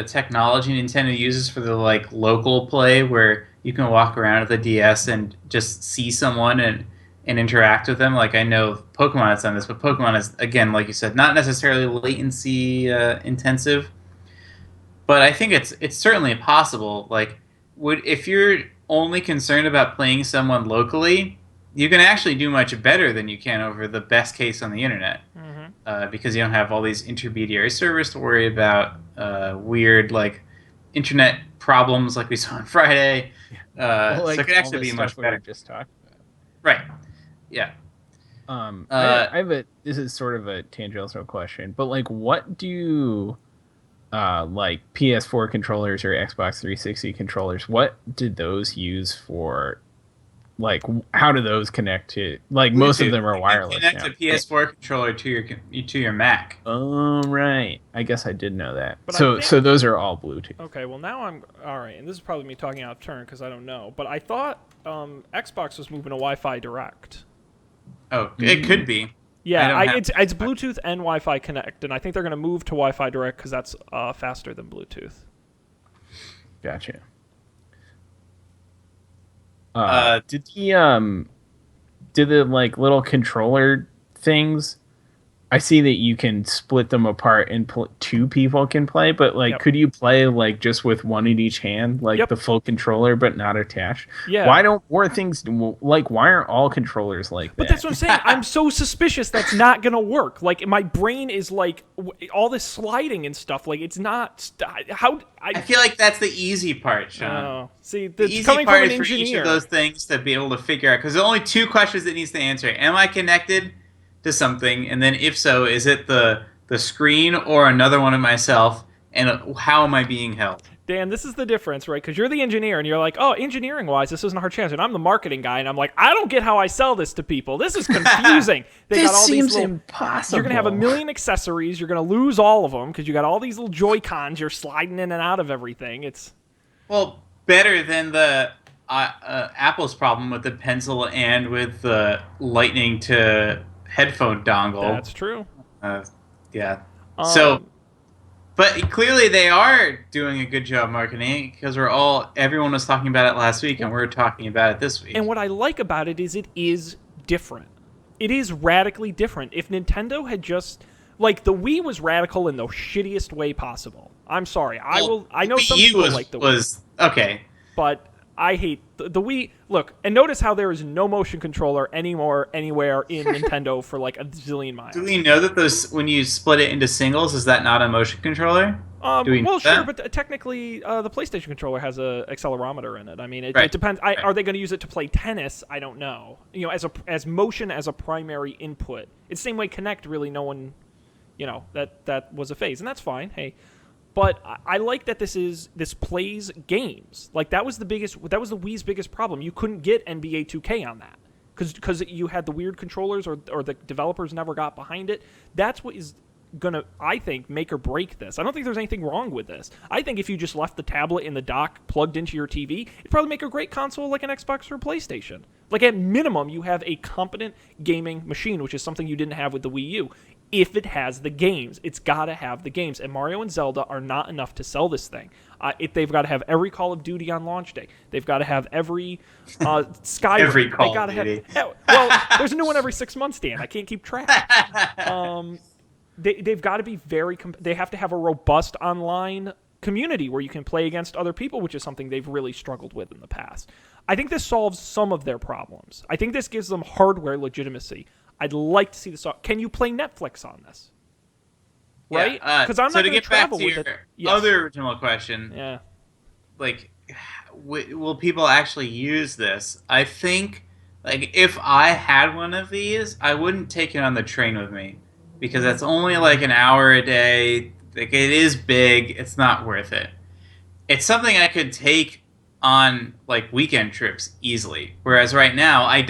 technology Nintendo uses for the local play where you can walk around with a DS and just see someone and interact with them. I know Pokemon has done this, but Pokemon is, again, like you said, not necessarily latency intensive. But I think it's certainly possible. If you're only concerned about playing someone locally, you can actually do much better than you can over the best case on the internet. Mm-hmm. Because you don't have all these intermediary servers to worry about, weird internet problems like we saw on Friday. So it could actually be much better. Just talked about. Right. Yeah. I have a. This is sort of a tangential question, but like, what do like PS4 controllers or Xbox 360 controllers? What did those use for? Like, how do those connect to? Like, most of them are wireless connect now. a PS4 controller to your Mac. Oh, right. I guess I did know that. But So those are all Bluetooth. Okay, well now I'm all right, and this is probably me talking out of turn because I don't know. But I thought Xbox was moving to Wi-Fi Direct. Oh, it could be. Yeah, it's Bluetooth and Wi-Fi Connect, and I think they're going to move to Wi-Fi Direct because that's faster than Bluetooth. Gotcha. Did the like little controller things? I see that you can split them apart and two people can play, but like, could you play like just with one in each hand, like the full controller, but not attached? Yeah. Why don't more things like? Why aren't all controllers like that? But that's what I'm saying. I'm so suspicious that's not gonna work. Like my brain is like all this sliding and stuff. Like it's not. I feel like that's the easy part, Sean. Oh, see, the easy coming part from an is for engineer. each of those things to be able to figure out, because there are only two questions it needs to answer: am I connected to something, and then if so, is it the screen or another one of myself, and how am I being held? Dan, this is the difference, right? Because you're the engineer, and you're like, oh, engineering-wise, this isn't a hard challenge. And I'm the marketing guy, and I'm like, I don't get how I sell this to people. This is confusing. This seems impossible. You're going to have a million accessories. You're going to lose all of them because you got all these little Joy-Cons. You're sliding in and out of everything. It's better than the Apple's problem with the Pencil and with the Lightning to headphone dongle. That's true. Yeah. But clearly they are doing a good job marketing because everyone was talking about it last week, and we're talking about it this week. And what I like about it is different. It is radically different. If Nintendo had just like the Wii was radical in the shittiest way possible. I'm sorry. I know some people like the Wii. Okay. But I hate the Wii. Look, and notice how there is no motion controller anymore anywhere in Nintendo for like a zillion miles. Do we know that when you split it into singles, is that not a motion controller? Well, sure, but technically, the PlayStation controller has a accelerometer in it. I mean, it depends. Are they going to use it to play tennis? I don't know. You know, as motion as a primary input. It's the same way Kinect. Really, no one, that was a phase, and that's fine. Hey. But I like that this plays games. Like that was the Wii's biggest problem. You couldn't get NBA 2K on that because you had the weird controllers or the developers never got behind it. That's what is gonna, I think, make or break this. I don't think there's anything wrong with this. I think if you just left the tablet in the dock plugged into your TV, it'd probably make a great console like an Xbox or a PlayStation. Like at minimum, you have a competent gaming machine, which is something you didn't have with the Wii U. If it has the games, it's got to have the games. And Mario and Zelda are not enough to sell this thing. They've got to have every Call of Duty on launch day. They've got to have every Skyrim. Every Call of Duty. There's a new one every 6 months, Dan. I can't keep track. They've got to be they have to have a robust online community where you can play against other people, which is something they've really struggled with in the past. I think this solves some of their problems. I think this gives them hardware legitimacy. I'd like to see this. Can you play Netflix on this? Right? Because I'm not going to travel with it. Yes. Other original question. Yeah. Like, will people actually use this? I think, like, if I had one of these, I wouldn't take it on the train with me because that's only like an hour a day. Like, it is big. It's not worth it. It's something I could take on like weekend trips easily, whereas right now I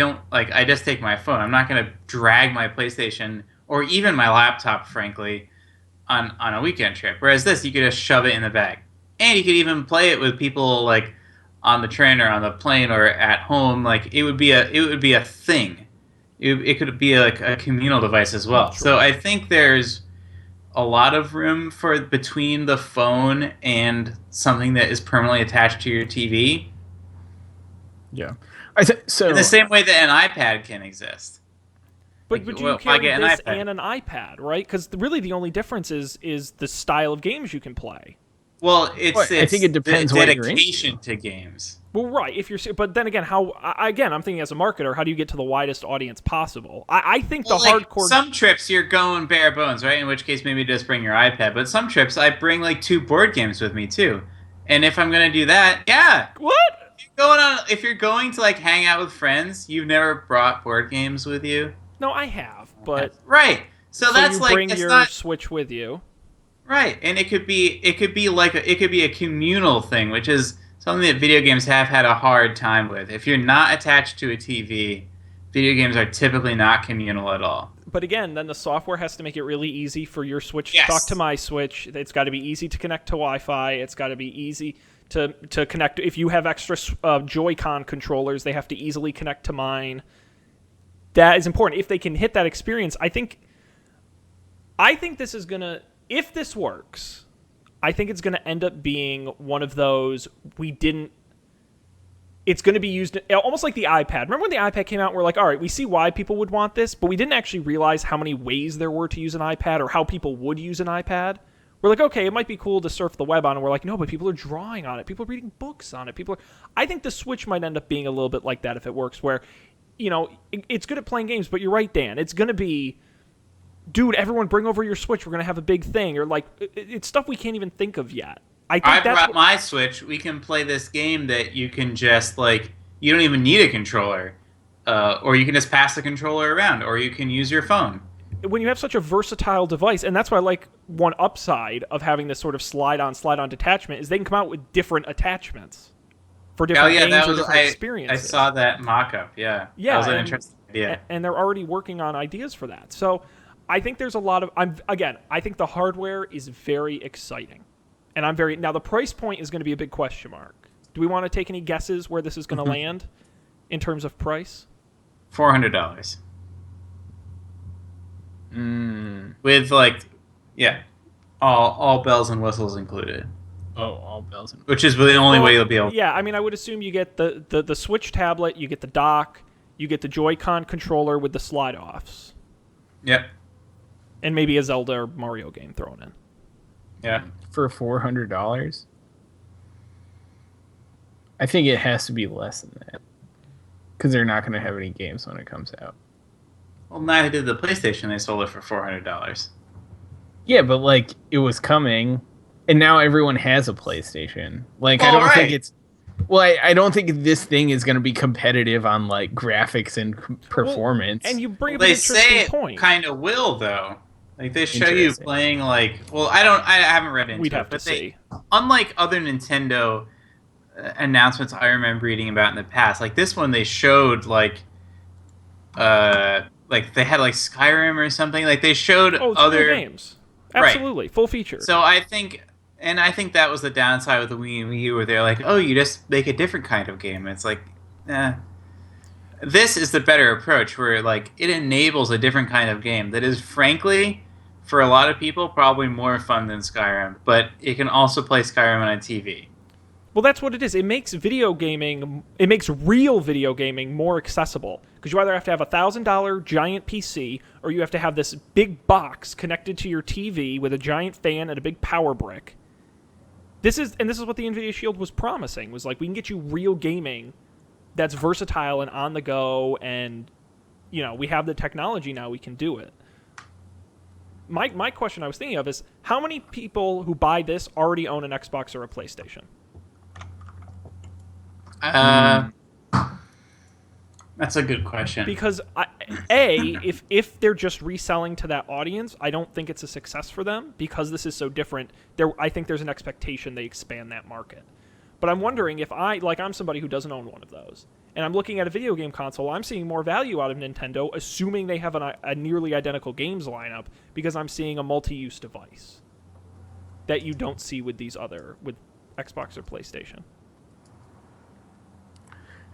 just take my phone. I'm not going to drag my PlayStation or even my laptop, frankly, on a weekend trip. Whereas this, you could just shove it in the bag, and you could even play it with people like on the train or on the plane or at home. Like it would be a thing. It could be like a communal device as well. So I think there's a lot of room for between the phone and something that is permanently attached to your TV. Yeah. So in the same way that an iPad can exist. But would you carry this and an iPad, right? Because really the only difference is the style of games you can play. Well, I think it depends the what dedication to games. Well, right. But then again, I'm thinking as a marketer, how do you get to the widest audience possible? I think hardcore. Some trips you're going bare bones, right? In which case, maybe just bring your iPad. But some trips, I bring like 2 board games with me too. And if I'm gonna do that, yeah. What? If you're going to like hang out with friends, you've never brought board games with you. No, I have, but Right. So that's you like bring it's your not Switch with you. right, and it could be a communal thing, which is something that video games have had a hard time with. If you're not attached to a TV, video games are typically not communal at all. But again, then the software has to make it really easy for your Switch to Yes. talk to my Switch. It's got to be easy to connect to Wi-Fi. It's got to be easy to connect. If you have extra Joy-Con controllers, they have to easily connect to mine. That is important. If they can hit that experience, I think this is gonna. If this works, I think it's going to end up being one of those it's going to be used almost like the iPad. Remember when the iPad came out, we're like, all right, we see why people would want this, but we didn't actually realize how many ways there were to use an iPad or how people would use an iPad. We're like, okay, it might be cool to surf the web on it. We're like, no, but people are drawing on it. People are reading books on it. I think the Switch might end up being a little bit like that if it works, where, it's good at playing games, but you're right, Dan. It's going to be, dude, everyone bring over your Switch. We're going to have a big thing. Or like, it's stuff we can't even think of yet. I brought my Switch. We can play this game that you can just you don't even need a controller, or you can just pass the controller around, or you can use your phone. When you have such a versatile device, and that's why I like one upside of having this sort of slide-on detachment is they can come out with different attachments for different games or different experiences. I saw that mock-up. Yeah, that was an interesting idea. And they're already working on ideas for that. So I think there's a lot of. I think the hardware is very exciting. And now the price point is going to be a big question mark. Do we want to take any guesses where this is going to land in terms of price? $400. With all bells and whistles included. Oh, all bells and whistles. Which is the only way you'll be able. Yeah, I mean, I would assume you get the Switch tablet, you get the dock, you get the Joy-Con controller with the slide-offs. Yep. And maybe a Zelda or Mario game thrown in. Yeah. For $400? I think it has to be less than that. Because they're not going to have any games when it comes out. Well, neither did the PlayStation. They sold it for $400. Yeah, but it was coming, and now everyone has a PlayStation. I don't think it's. Well, I don't think this thing is going to be competitive on graphics and performance. And you bring up an interesting point. Kind of will though. They show you playing I haven't read into it. We'd have to see. Unlike other Nintendo announcements I remember reading about in the past, this one they showed they had Skyrim or something. They showed other games. Absolutely, full feature. So I think that was the downside with the Wii and Wii U, where they're like, oh, you just make a different kind of game. And it's This is the better approach, where it enables a different kind of game that is, frankly, for a lot of people, probably more fun than Skyrim. But it can also play Skyrim on a TV. Well, that's what it is. It makes real video gaming more accessible. Because you either have to have a $1,000 giant PC, or you have to have this big box connected to your TV with a giant fan and a big power brick. This is what the NVIDIA Shield was promising. Was we can get you real gaming that's versatile and on the go, and we have the technology now, we can do it. My question I was thinking of is, how many people who buy this already own an Xbox or a PlayStation? That's a good question. Because if they're just reselling to that audience, I don't think it's a success for them, because this is so different. I think there's an expectation they expand that market. But I'm wondering if I'm somebody who doesn't own one of those, and I'm looking at a video game console, I'm seeing more value out of Nintendo, assuming they have a nearly identical games lineup, because I'm seeing a multi-use device that you don't see with with Xbox or PlayStation.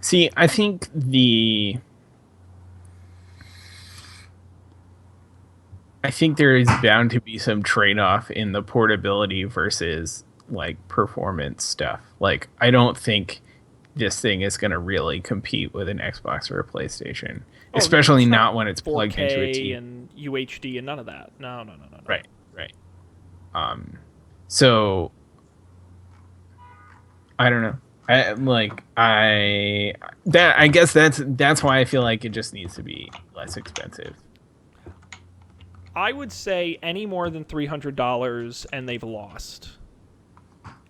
See, I think there is bound to be some trade-off in the portability versus performance stuff. I don't think this thing is going to really compete with an Xbox or a PlayStation, especially not when it's plugged into a TV and UHD and none of that. No. Right. So I don't know. I guess that's why I feel like it just needs to be less expensive. I would say any more than $300 and they've lost.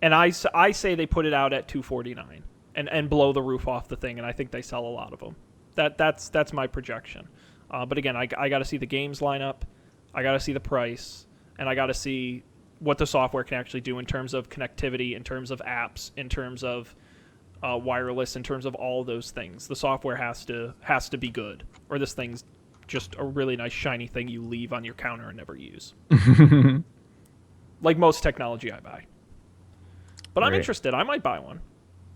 And I say they put it out at $249 and blow the roof off the thing, and I think they sell a lot of them. That's my projection. But again, I got to see the games lineup, I got to see the price, and I got to see what the software can actually do in terms of connectivity, in terms of apps, in terms of wireless, in terms of all those things. The software has to be good, or this thing's just a really nice shiny thing you leave on your counter and never use. Like most technology I buy. But I'm interested. I might buy one.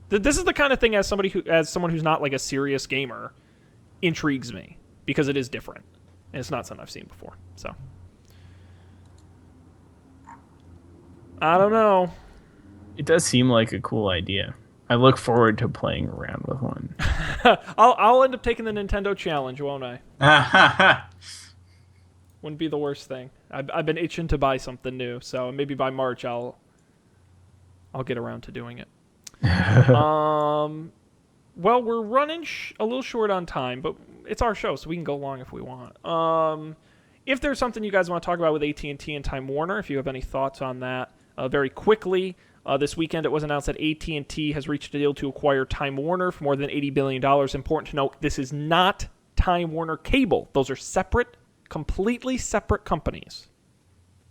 This is the kind of thing as someone who's not like a serious gamer intrigues me because it is different. And it's not something I've seen before. So I don't know. It does seem like a cool idea. I look forward to playing around with one. I'll end up taking the Nintendo challenge, won't I? Wouldn't be the worst thing. I've been itching to buy something new, so maybe by March I'll get around to doing it. Well, we're running a little short on time, but it's our show, so we can go long if we want. If there's something you guys want to talk about with AT&T and Time Warner, if you have any thoughts on that, very quickly. This weekend, it was announced that AT&T has reached a deal to acquire Time Warner for more than $80 billion. Important to note, this is not Time Warner Cable. Those are separate, completely separate companies.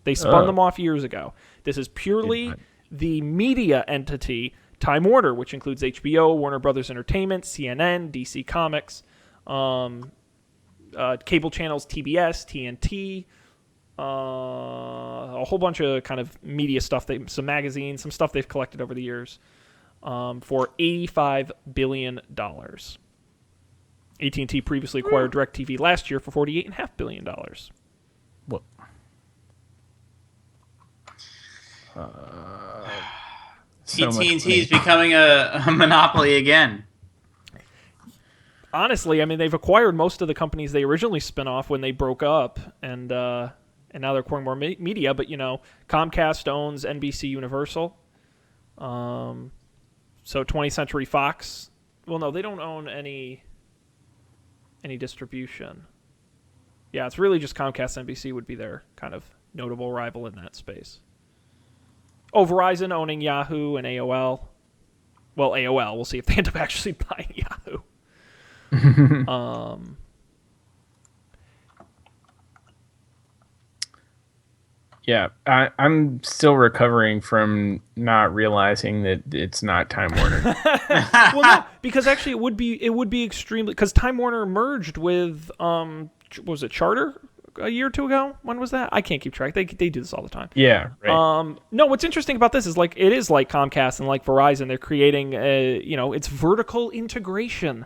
They spun them off years ago. This is purely the media entity, Time Warner, which includes HBO, Warner Brothers Entertainment, CNN, DC Comics, cable channels, TBS, TNT, a whole bunch of kind of media stuff, some magazines, some stuff they've collected over the years, for $85 billion. AT&T previously acquired DirecTV last year for $48.5 billion. What? AT&T is becoming a monopoly again. Honestly, I mean, they've acquired most of the companies they originally spun off when they broke up, and now they're acquiring more media. But, Comcast owns NBC Universal. So 20th Century Fox. Well, no, they don't own any distribution. Yeah, it's really just Comcast. NBC would be their kind of notable rival in that space. Oh, Verizon owning Yahoo and AOL. Well, AOL. We'll see if they end up actually buying Yahoo. Yeah, I'm still recovering from not realizing that it's not Time Warner. Well, no, because actually it would be extremely, because Time Warner merged with what was it, Charter a year or two ago? When was that? I can't keep track. They do this all the time. Yeah, right. No, what's interesting about this is it is like Comcast and like Verizon. They're creating it's vertical integration.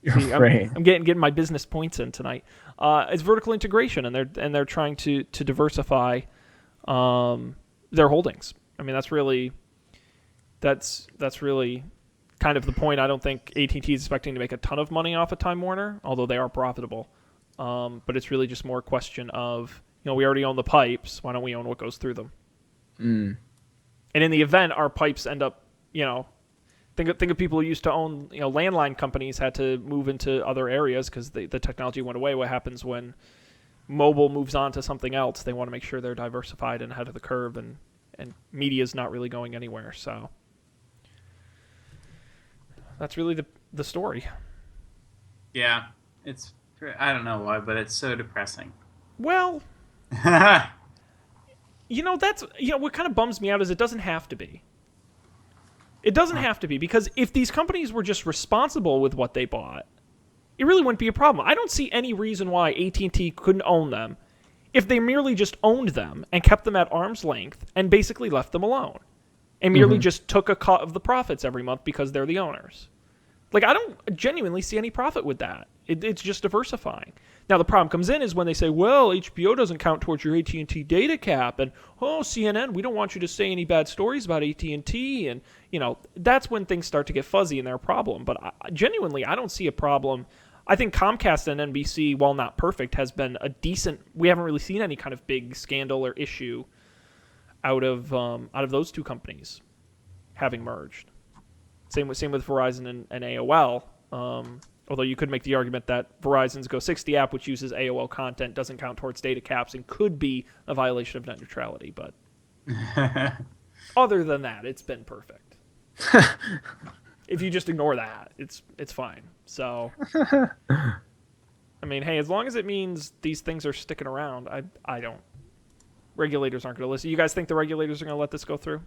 See, right. I'm getting my business points in tonight. It's vertical integration, and they're trying to diversify their holdings. I mean, that's really kind of the point. I don't think AT&T is expecting to make a ton of money off of Time Warner, although they are profitable. But it's really just more a question of, we already own the pipes. Why don't we own what goes through them? And in the event our pipes end up, think of people who used to own, landline companies had to move into other areas because the technology went away. What happens when mobile moves on to something else? They want to make sure they're diversified and ahead of the curve, and media is not really going anywhere. So that's really the story. Yeah, I don't know why, but it's so depressing. Well, that's what kind of bums me out is it doesn't have to be. It doesn't have to be, because if these companies were just responsible with what they bought, it really wouldn't be a problem. I don't see any reason why AT&T couldn't own them if they merely just owned them and kept them at arm's length and basically left them alone and merely just took a cut of the profits every month because they're the owners. I don't genuinely see any profit with that. It's just diversifying. Now, the problem comes in is when they say, well, HBO doesn't count towards your AT&T data cap, and, CNN, we don't want you to say any bad stories about AT&T, and, that's when things start to get fuzzy and they're a problem. But genuinely, I don't see a problem. I think Comcast and NBC, while not perfect, has been a decent. We haven't really seen any kind of big scandal or issue out of those two companies having merged. Same with Verizon and AOL. Although you could make the argument that Verizon's Go60 app, which uses AOL content, doesn't count towards data caps and could be a violation of net neutrality. But other than that, it's been perfect. If you just ignore that, it's fine. So I mean, hey, as long as it means these things are sticking around, I don't. Regulators aren't going to listen. You guys think the regulators are going to let this go through?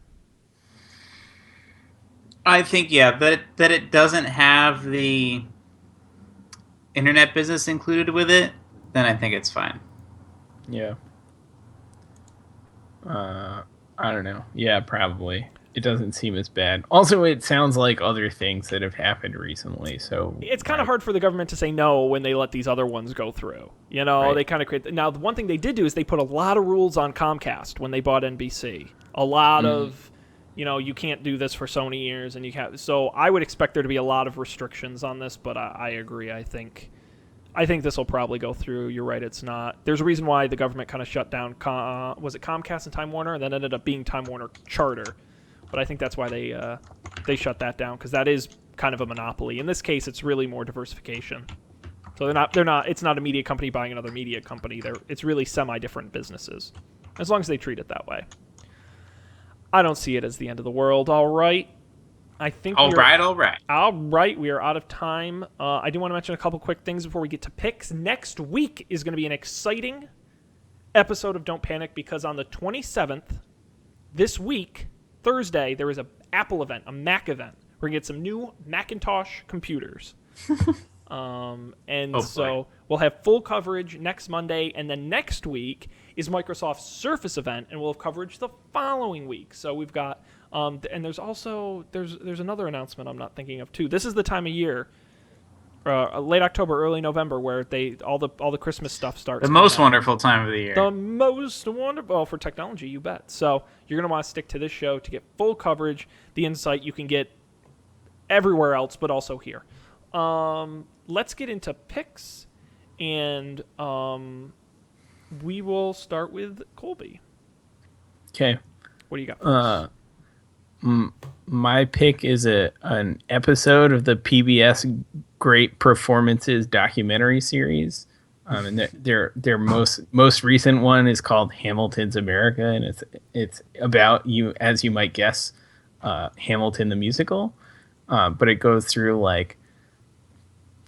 I think that it doesn't have the internet business included with it, then I think it's fine. Yeah. I don't know. Yeah, probably. It doesn't seem as bad. Also, it sounds like other things that have happened recently. So it's kind of hard for the government to say no when they let these other ones go through. You know, Right. they kind of create. Now, the one thing they did do is they put a lot of rules on Comcast when they bought NBC. A lot of, you can't do this for so many years, and you can't. So I would expect there to be a lot of restrictions on this, but I agree. I think this will probably go through. You're right. It's not. There's a reason why the government kind of shut down. Was it Comcast and Time Warner, and then ended up being Time Warner Charter. But I think that's why they shut that down, because that is kind of a monopoly. In this case, it's really more diversification. So they're not. It's not a media company buying another media company. It's really semi-different businesses, as long as they treat it that way. I don't see it as the end of the world. All right. I think. All right. All right. We are out of time. I do want to mention a couple quick things before we get to picks. Next week is going to be an exciting episode of Don't Panic, because on the 27th, this week, Thursday, there is an Apple event, a Mac event. We're going to get some new Macintosh computers. So we'll have full coverage next Monday, and then next week is Microsoft's Surface event, and we'll have coverage the following week. So we've got, and there's also, there's another announcement I'm not thinking of too. This is the time of year, late October, early November, where all the Christmas stuff starts. The most wonderful time of the year. The most wonderful for technology, you bet. So you're going to want to stick to this show to get full coverage, the insight you can get everywhere else, but also here. Let's get into picks, and we will start with Colby. Okay. What do you got for us? My pick is an episode of the PBS Great Performances documentary series. And their most recent one is called Hamilton's America, and it's about, you as you might guess, Hamilton the musical. But it goes through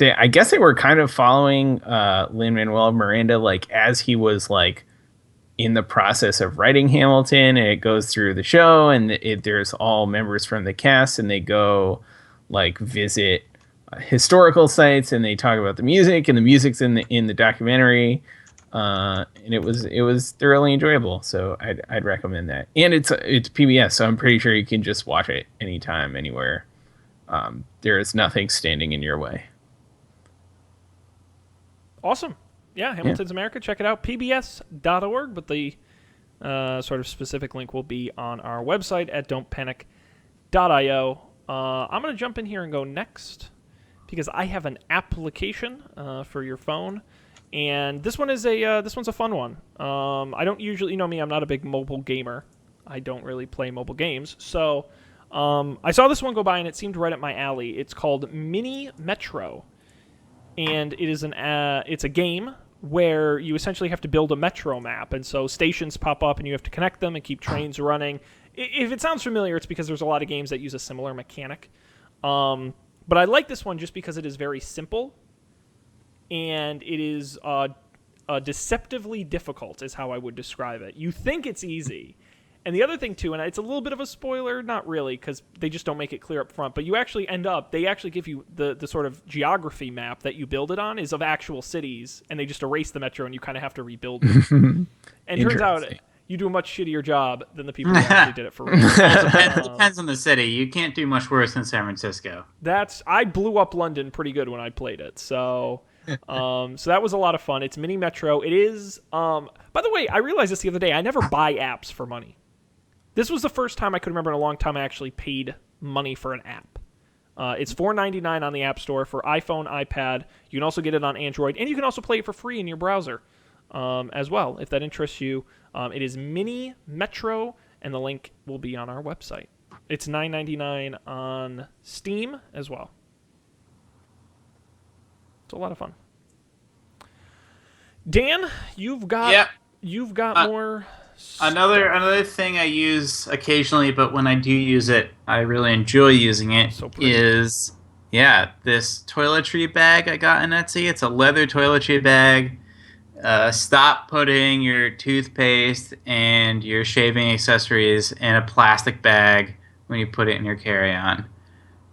I guess they were kind of following Lin-Manuel Miranda as he was in the process of writing Hamilton, and it goes through the show, and there's all members from the cast, and they go visit historical sites, and they talk about the music, and the music's in the documentary, and it was thoroughly enjoyable. So I'd recommend that. And it's PBS, so I'm pretty sure you can just watch it anytime, anywhere. There is nothing standing in your way. Awesome. Yeah, Hamilton's America. Check it out, pbs.org, but the sort of specific link will be on our website at don'tpanic.io. I'm going to jump in here and go next, because I have an application for your phone, and this one's a fun one. I don't usually, you know me, I'm not a big mobile gamer. I don't really play mobile games, so I saw this one go by and it seemed right up my alley. It's called Mini Metro, and it is it's a game where you essentially have to build a metro map, and so stations pop up and you have to connect them and keep trains running. If it sounds familiar, it's because there's a lot of games that use a similar mechanic. But I like this one just because it is very simple, and it is deceptively difficult is how I would describe it. You think it's easy. And the other thing, too, and it's a little bit of a spoiler, not really, because they just don't make it clear up front, but you actually they actually give you the sort of geography map that you build it on is of actual cities, and they just erase the metro, and you kind of have to rebuild it. And it turns out you do a much shittier job than the people who actually did it for real. It depends on the city. You can't do much worse than San Francisco. I blew up London pretty good when I played it, so that was a lot of fun. It's Mini Metro. It is, by the way, I realized this the other day. I never buy apps for money. This was the first time I could remember in a long time I actually paid money for an app. It's $4.99 on the App Store for iPhone, iPad. You can also get it on Android, and you can also play it for free in your browser as well, if that interests you. It is Mini Metro, and the link will be on our website. It's $9.99 on Steam as well. It's a lot of fun. Dan, you've got more. Another thing I use occasionally, but when I do use it, I really enjoy using it, is Yeah, this toiletry bag I got in Etsy. It's a leather toiletry bag. Stop putting your toothpaste and your shaving accessories in a plastic bag when you put it in your carry-on.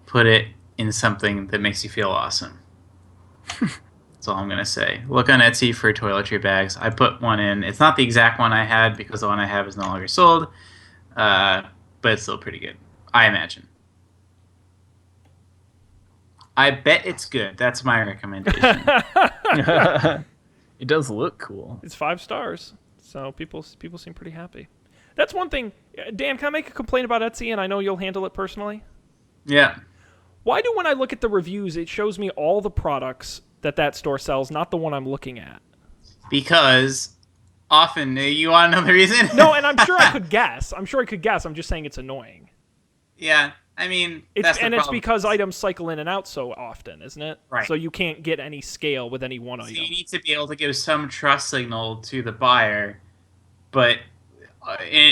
Put it in something that makes you feel awesome. That's all I'm going to say. Look on Etsy for toiletry bags. I put one in. It's not the exact one I had because the one I have is no longer sold, but it's still pretty good, I imagine. I bet it's good. That's my recommendation. It does look cool. It's 5 stars, so people seem pretty happy. That's one thing. Dan, can I make a complaint about Etsy? And I know you'll handle it personally. Yeah. Why do when I look at the reviews, it shows me all the products that store sells, not the one I'm looking at? Because often, you want another reason? No, and I'm sure I could guess. I'm just saying it's annoying. Yeah, I mean, It's because items cycle in and out so often, isn't it? Right. So you can't get any scale with any one So item. you need to be able to give some trust signal to the buyer, but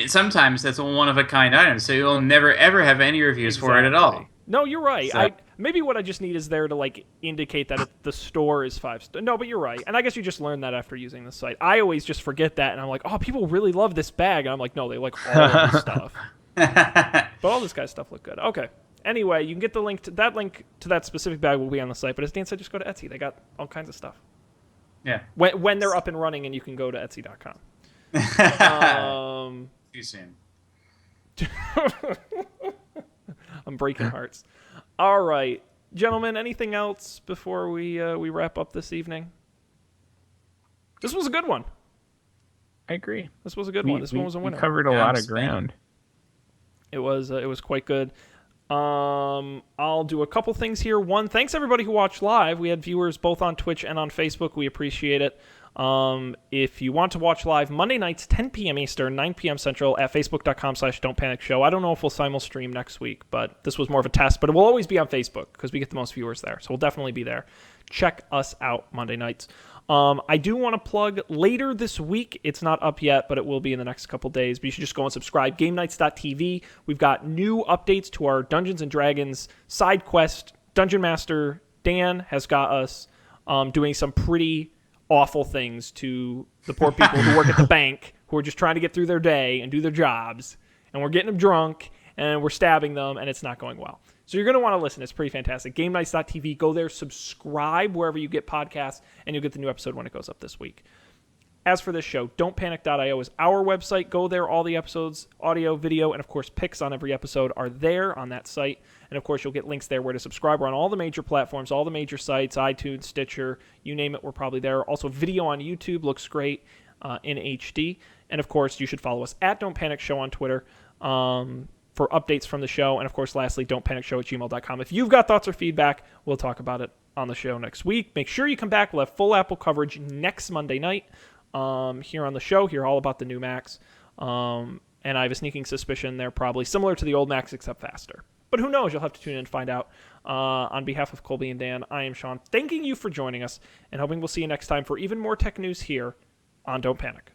sometimes that's a one-of-a-kind item, so you'll never, ever have any reviews for it at all. No, you're right. So, maybe what I just need is there to like indicate that the store is 5 stars. No, but you're right. And I guess you just learned that after using the site. I always just forget that, and I'm like, oh, people really love this bag. And I'm like, no, they like all of this stuff. But all this guy's stuff looked good. Okay. Anyway, you can get the link to that specific bag will be on the site. But as Dan said, just go to Etsy. They got all kinds of stuff. yeah. When they're up and running, and you can go to Etsy.com. Too soon. I'm breaking hearts. All right, gentlemen. Anything else before we wrap up this evening? This was a good one. I agree. This was a good one. This one was a winner. We covered a lot of ground. It was quite good. I'll do a couple things here. One, thanks everybody who watched live. We had viewers both on Twitch and on Facebook. We appreciate it. If you want to watch live Monday nights, 10 p.m. Eastern, 9 p.m. Central at facebook.com/don'tpanicshow. I don't know if we'll simul-stream next week, but this was more of a test. But it will always be on Facebook because we get the most viewers there. So we'll definitely be there. Check us out Monday nights. I do want to plug later this week. It's not up yet, but it will be in the next couple days. But you should just go and subscribe. GameNights.tv. We've got new updates to our Dungeons & Dragons side quest. Dungeon Master Dan has got us doing some pretty awful things to the poor people who work at the bank who are just trying to get through their day and do their jobs. And we're getting them drunk, and we're stabbing them, and it's not going well. So you're going to want to listen. It's pretty fantastic. GameNights.tv. Go there, subscribe wherever you get podcasts, and you'll get the new episode when it goes up this week. As for this show, don'tpanic.io is our website. Go there. All the episodes, audio, video, and, of course, pics on every episode are there on that site. And, of course, you'll get links there where to subscribe. We're on all the major platforms, all the major sites, iTunes, Stitcher, you name it, we're probably there. Also, video on YouTube looks great in HD. And, of course, you should follow us at Don't Panic Show on Twitter for updates from the show. And, of course, lastly, don'tpanicshow@gmail.com. If you've got thoughts or feedback, we'll talk about it on the show next week. Make sure you come back. We'll have full Apple coverage next Monday night here on the show. Hear all about the new Macs. And I have a sneaking suspicion they're probably similar to the old Macs except faster. But who knows? You'll have to tune in and find out. On behalf of Colby and Dan, I am Sean, thanking you for joining us and hoping we'll see you next time for even more tech news here on Don't Panic.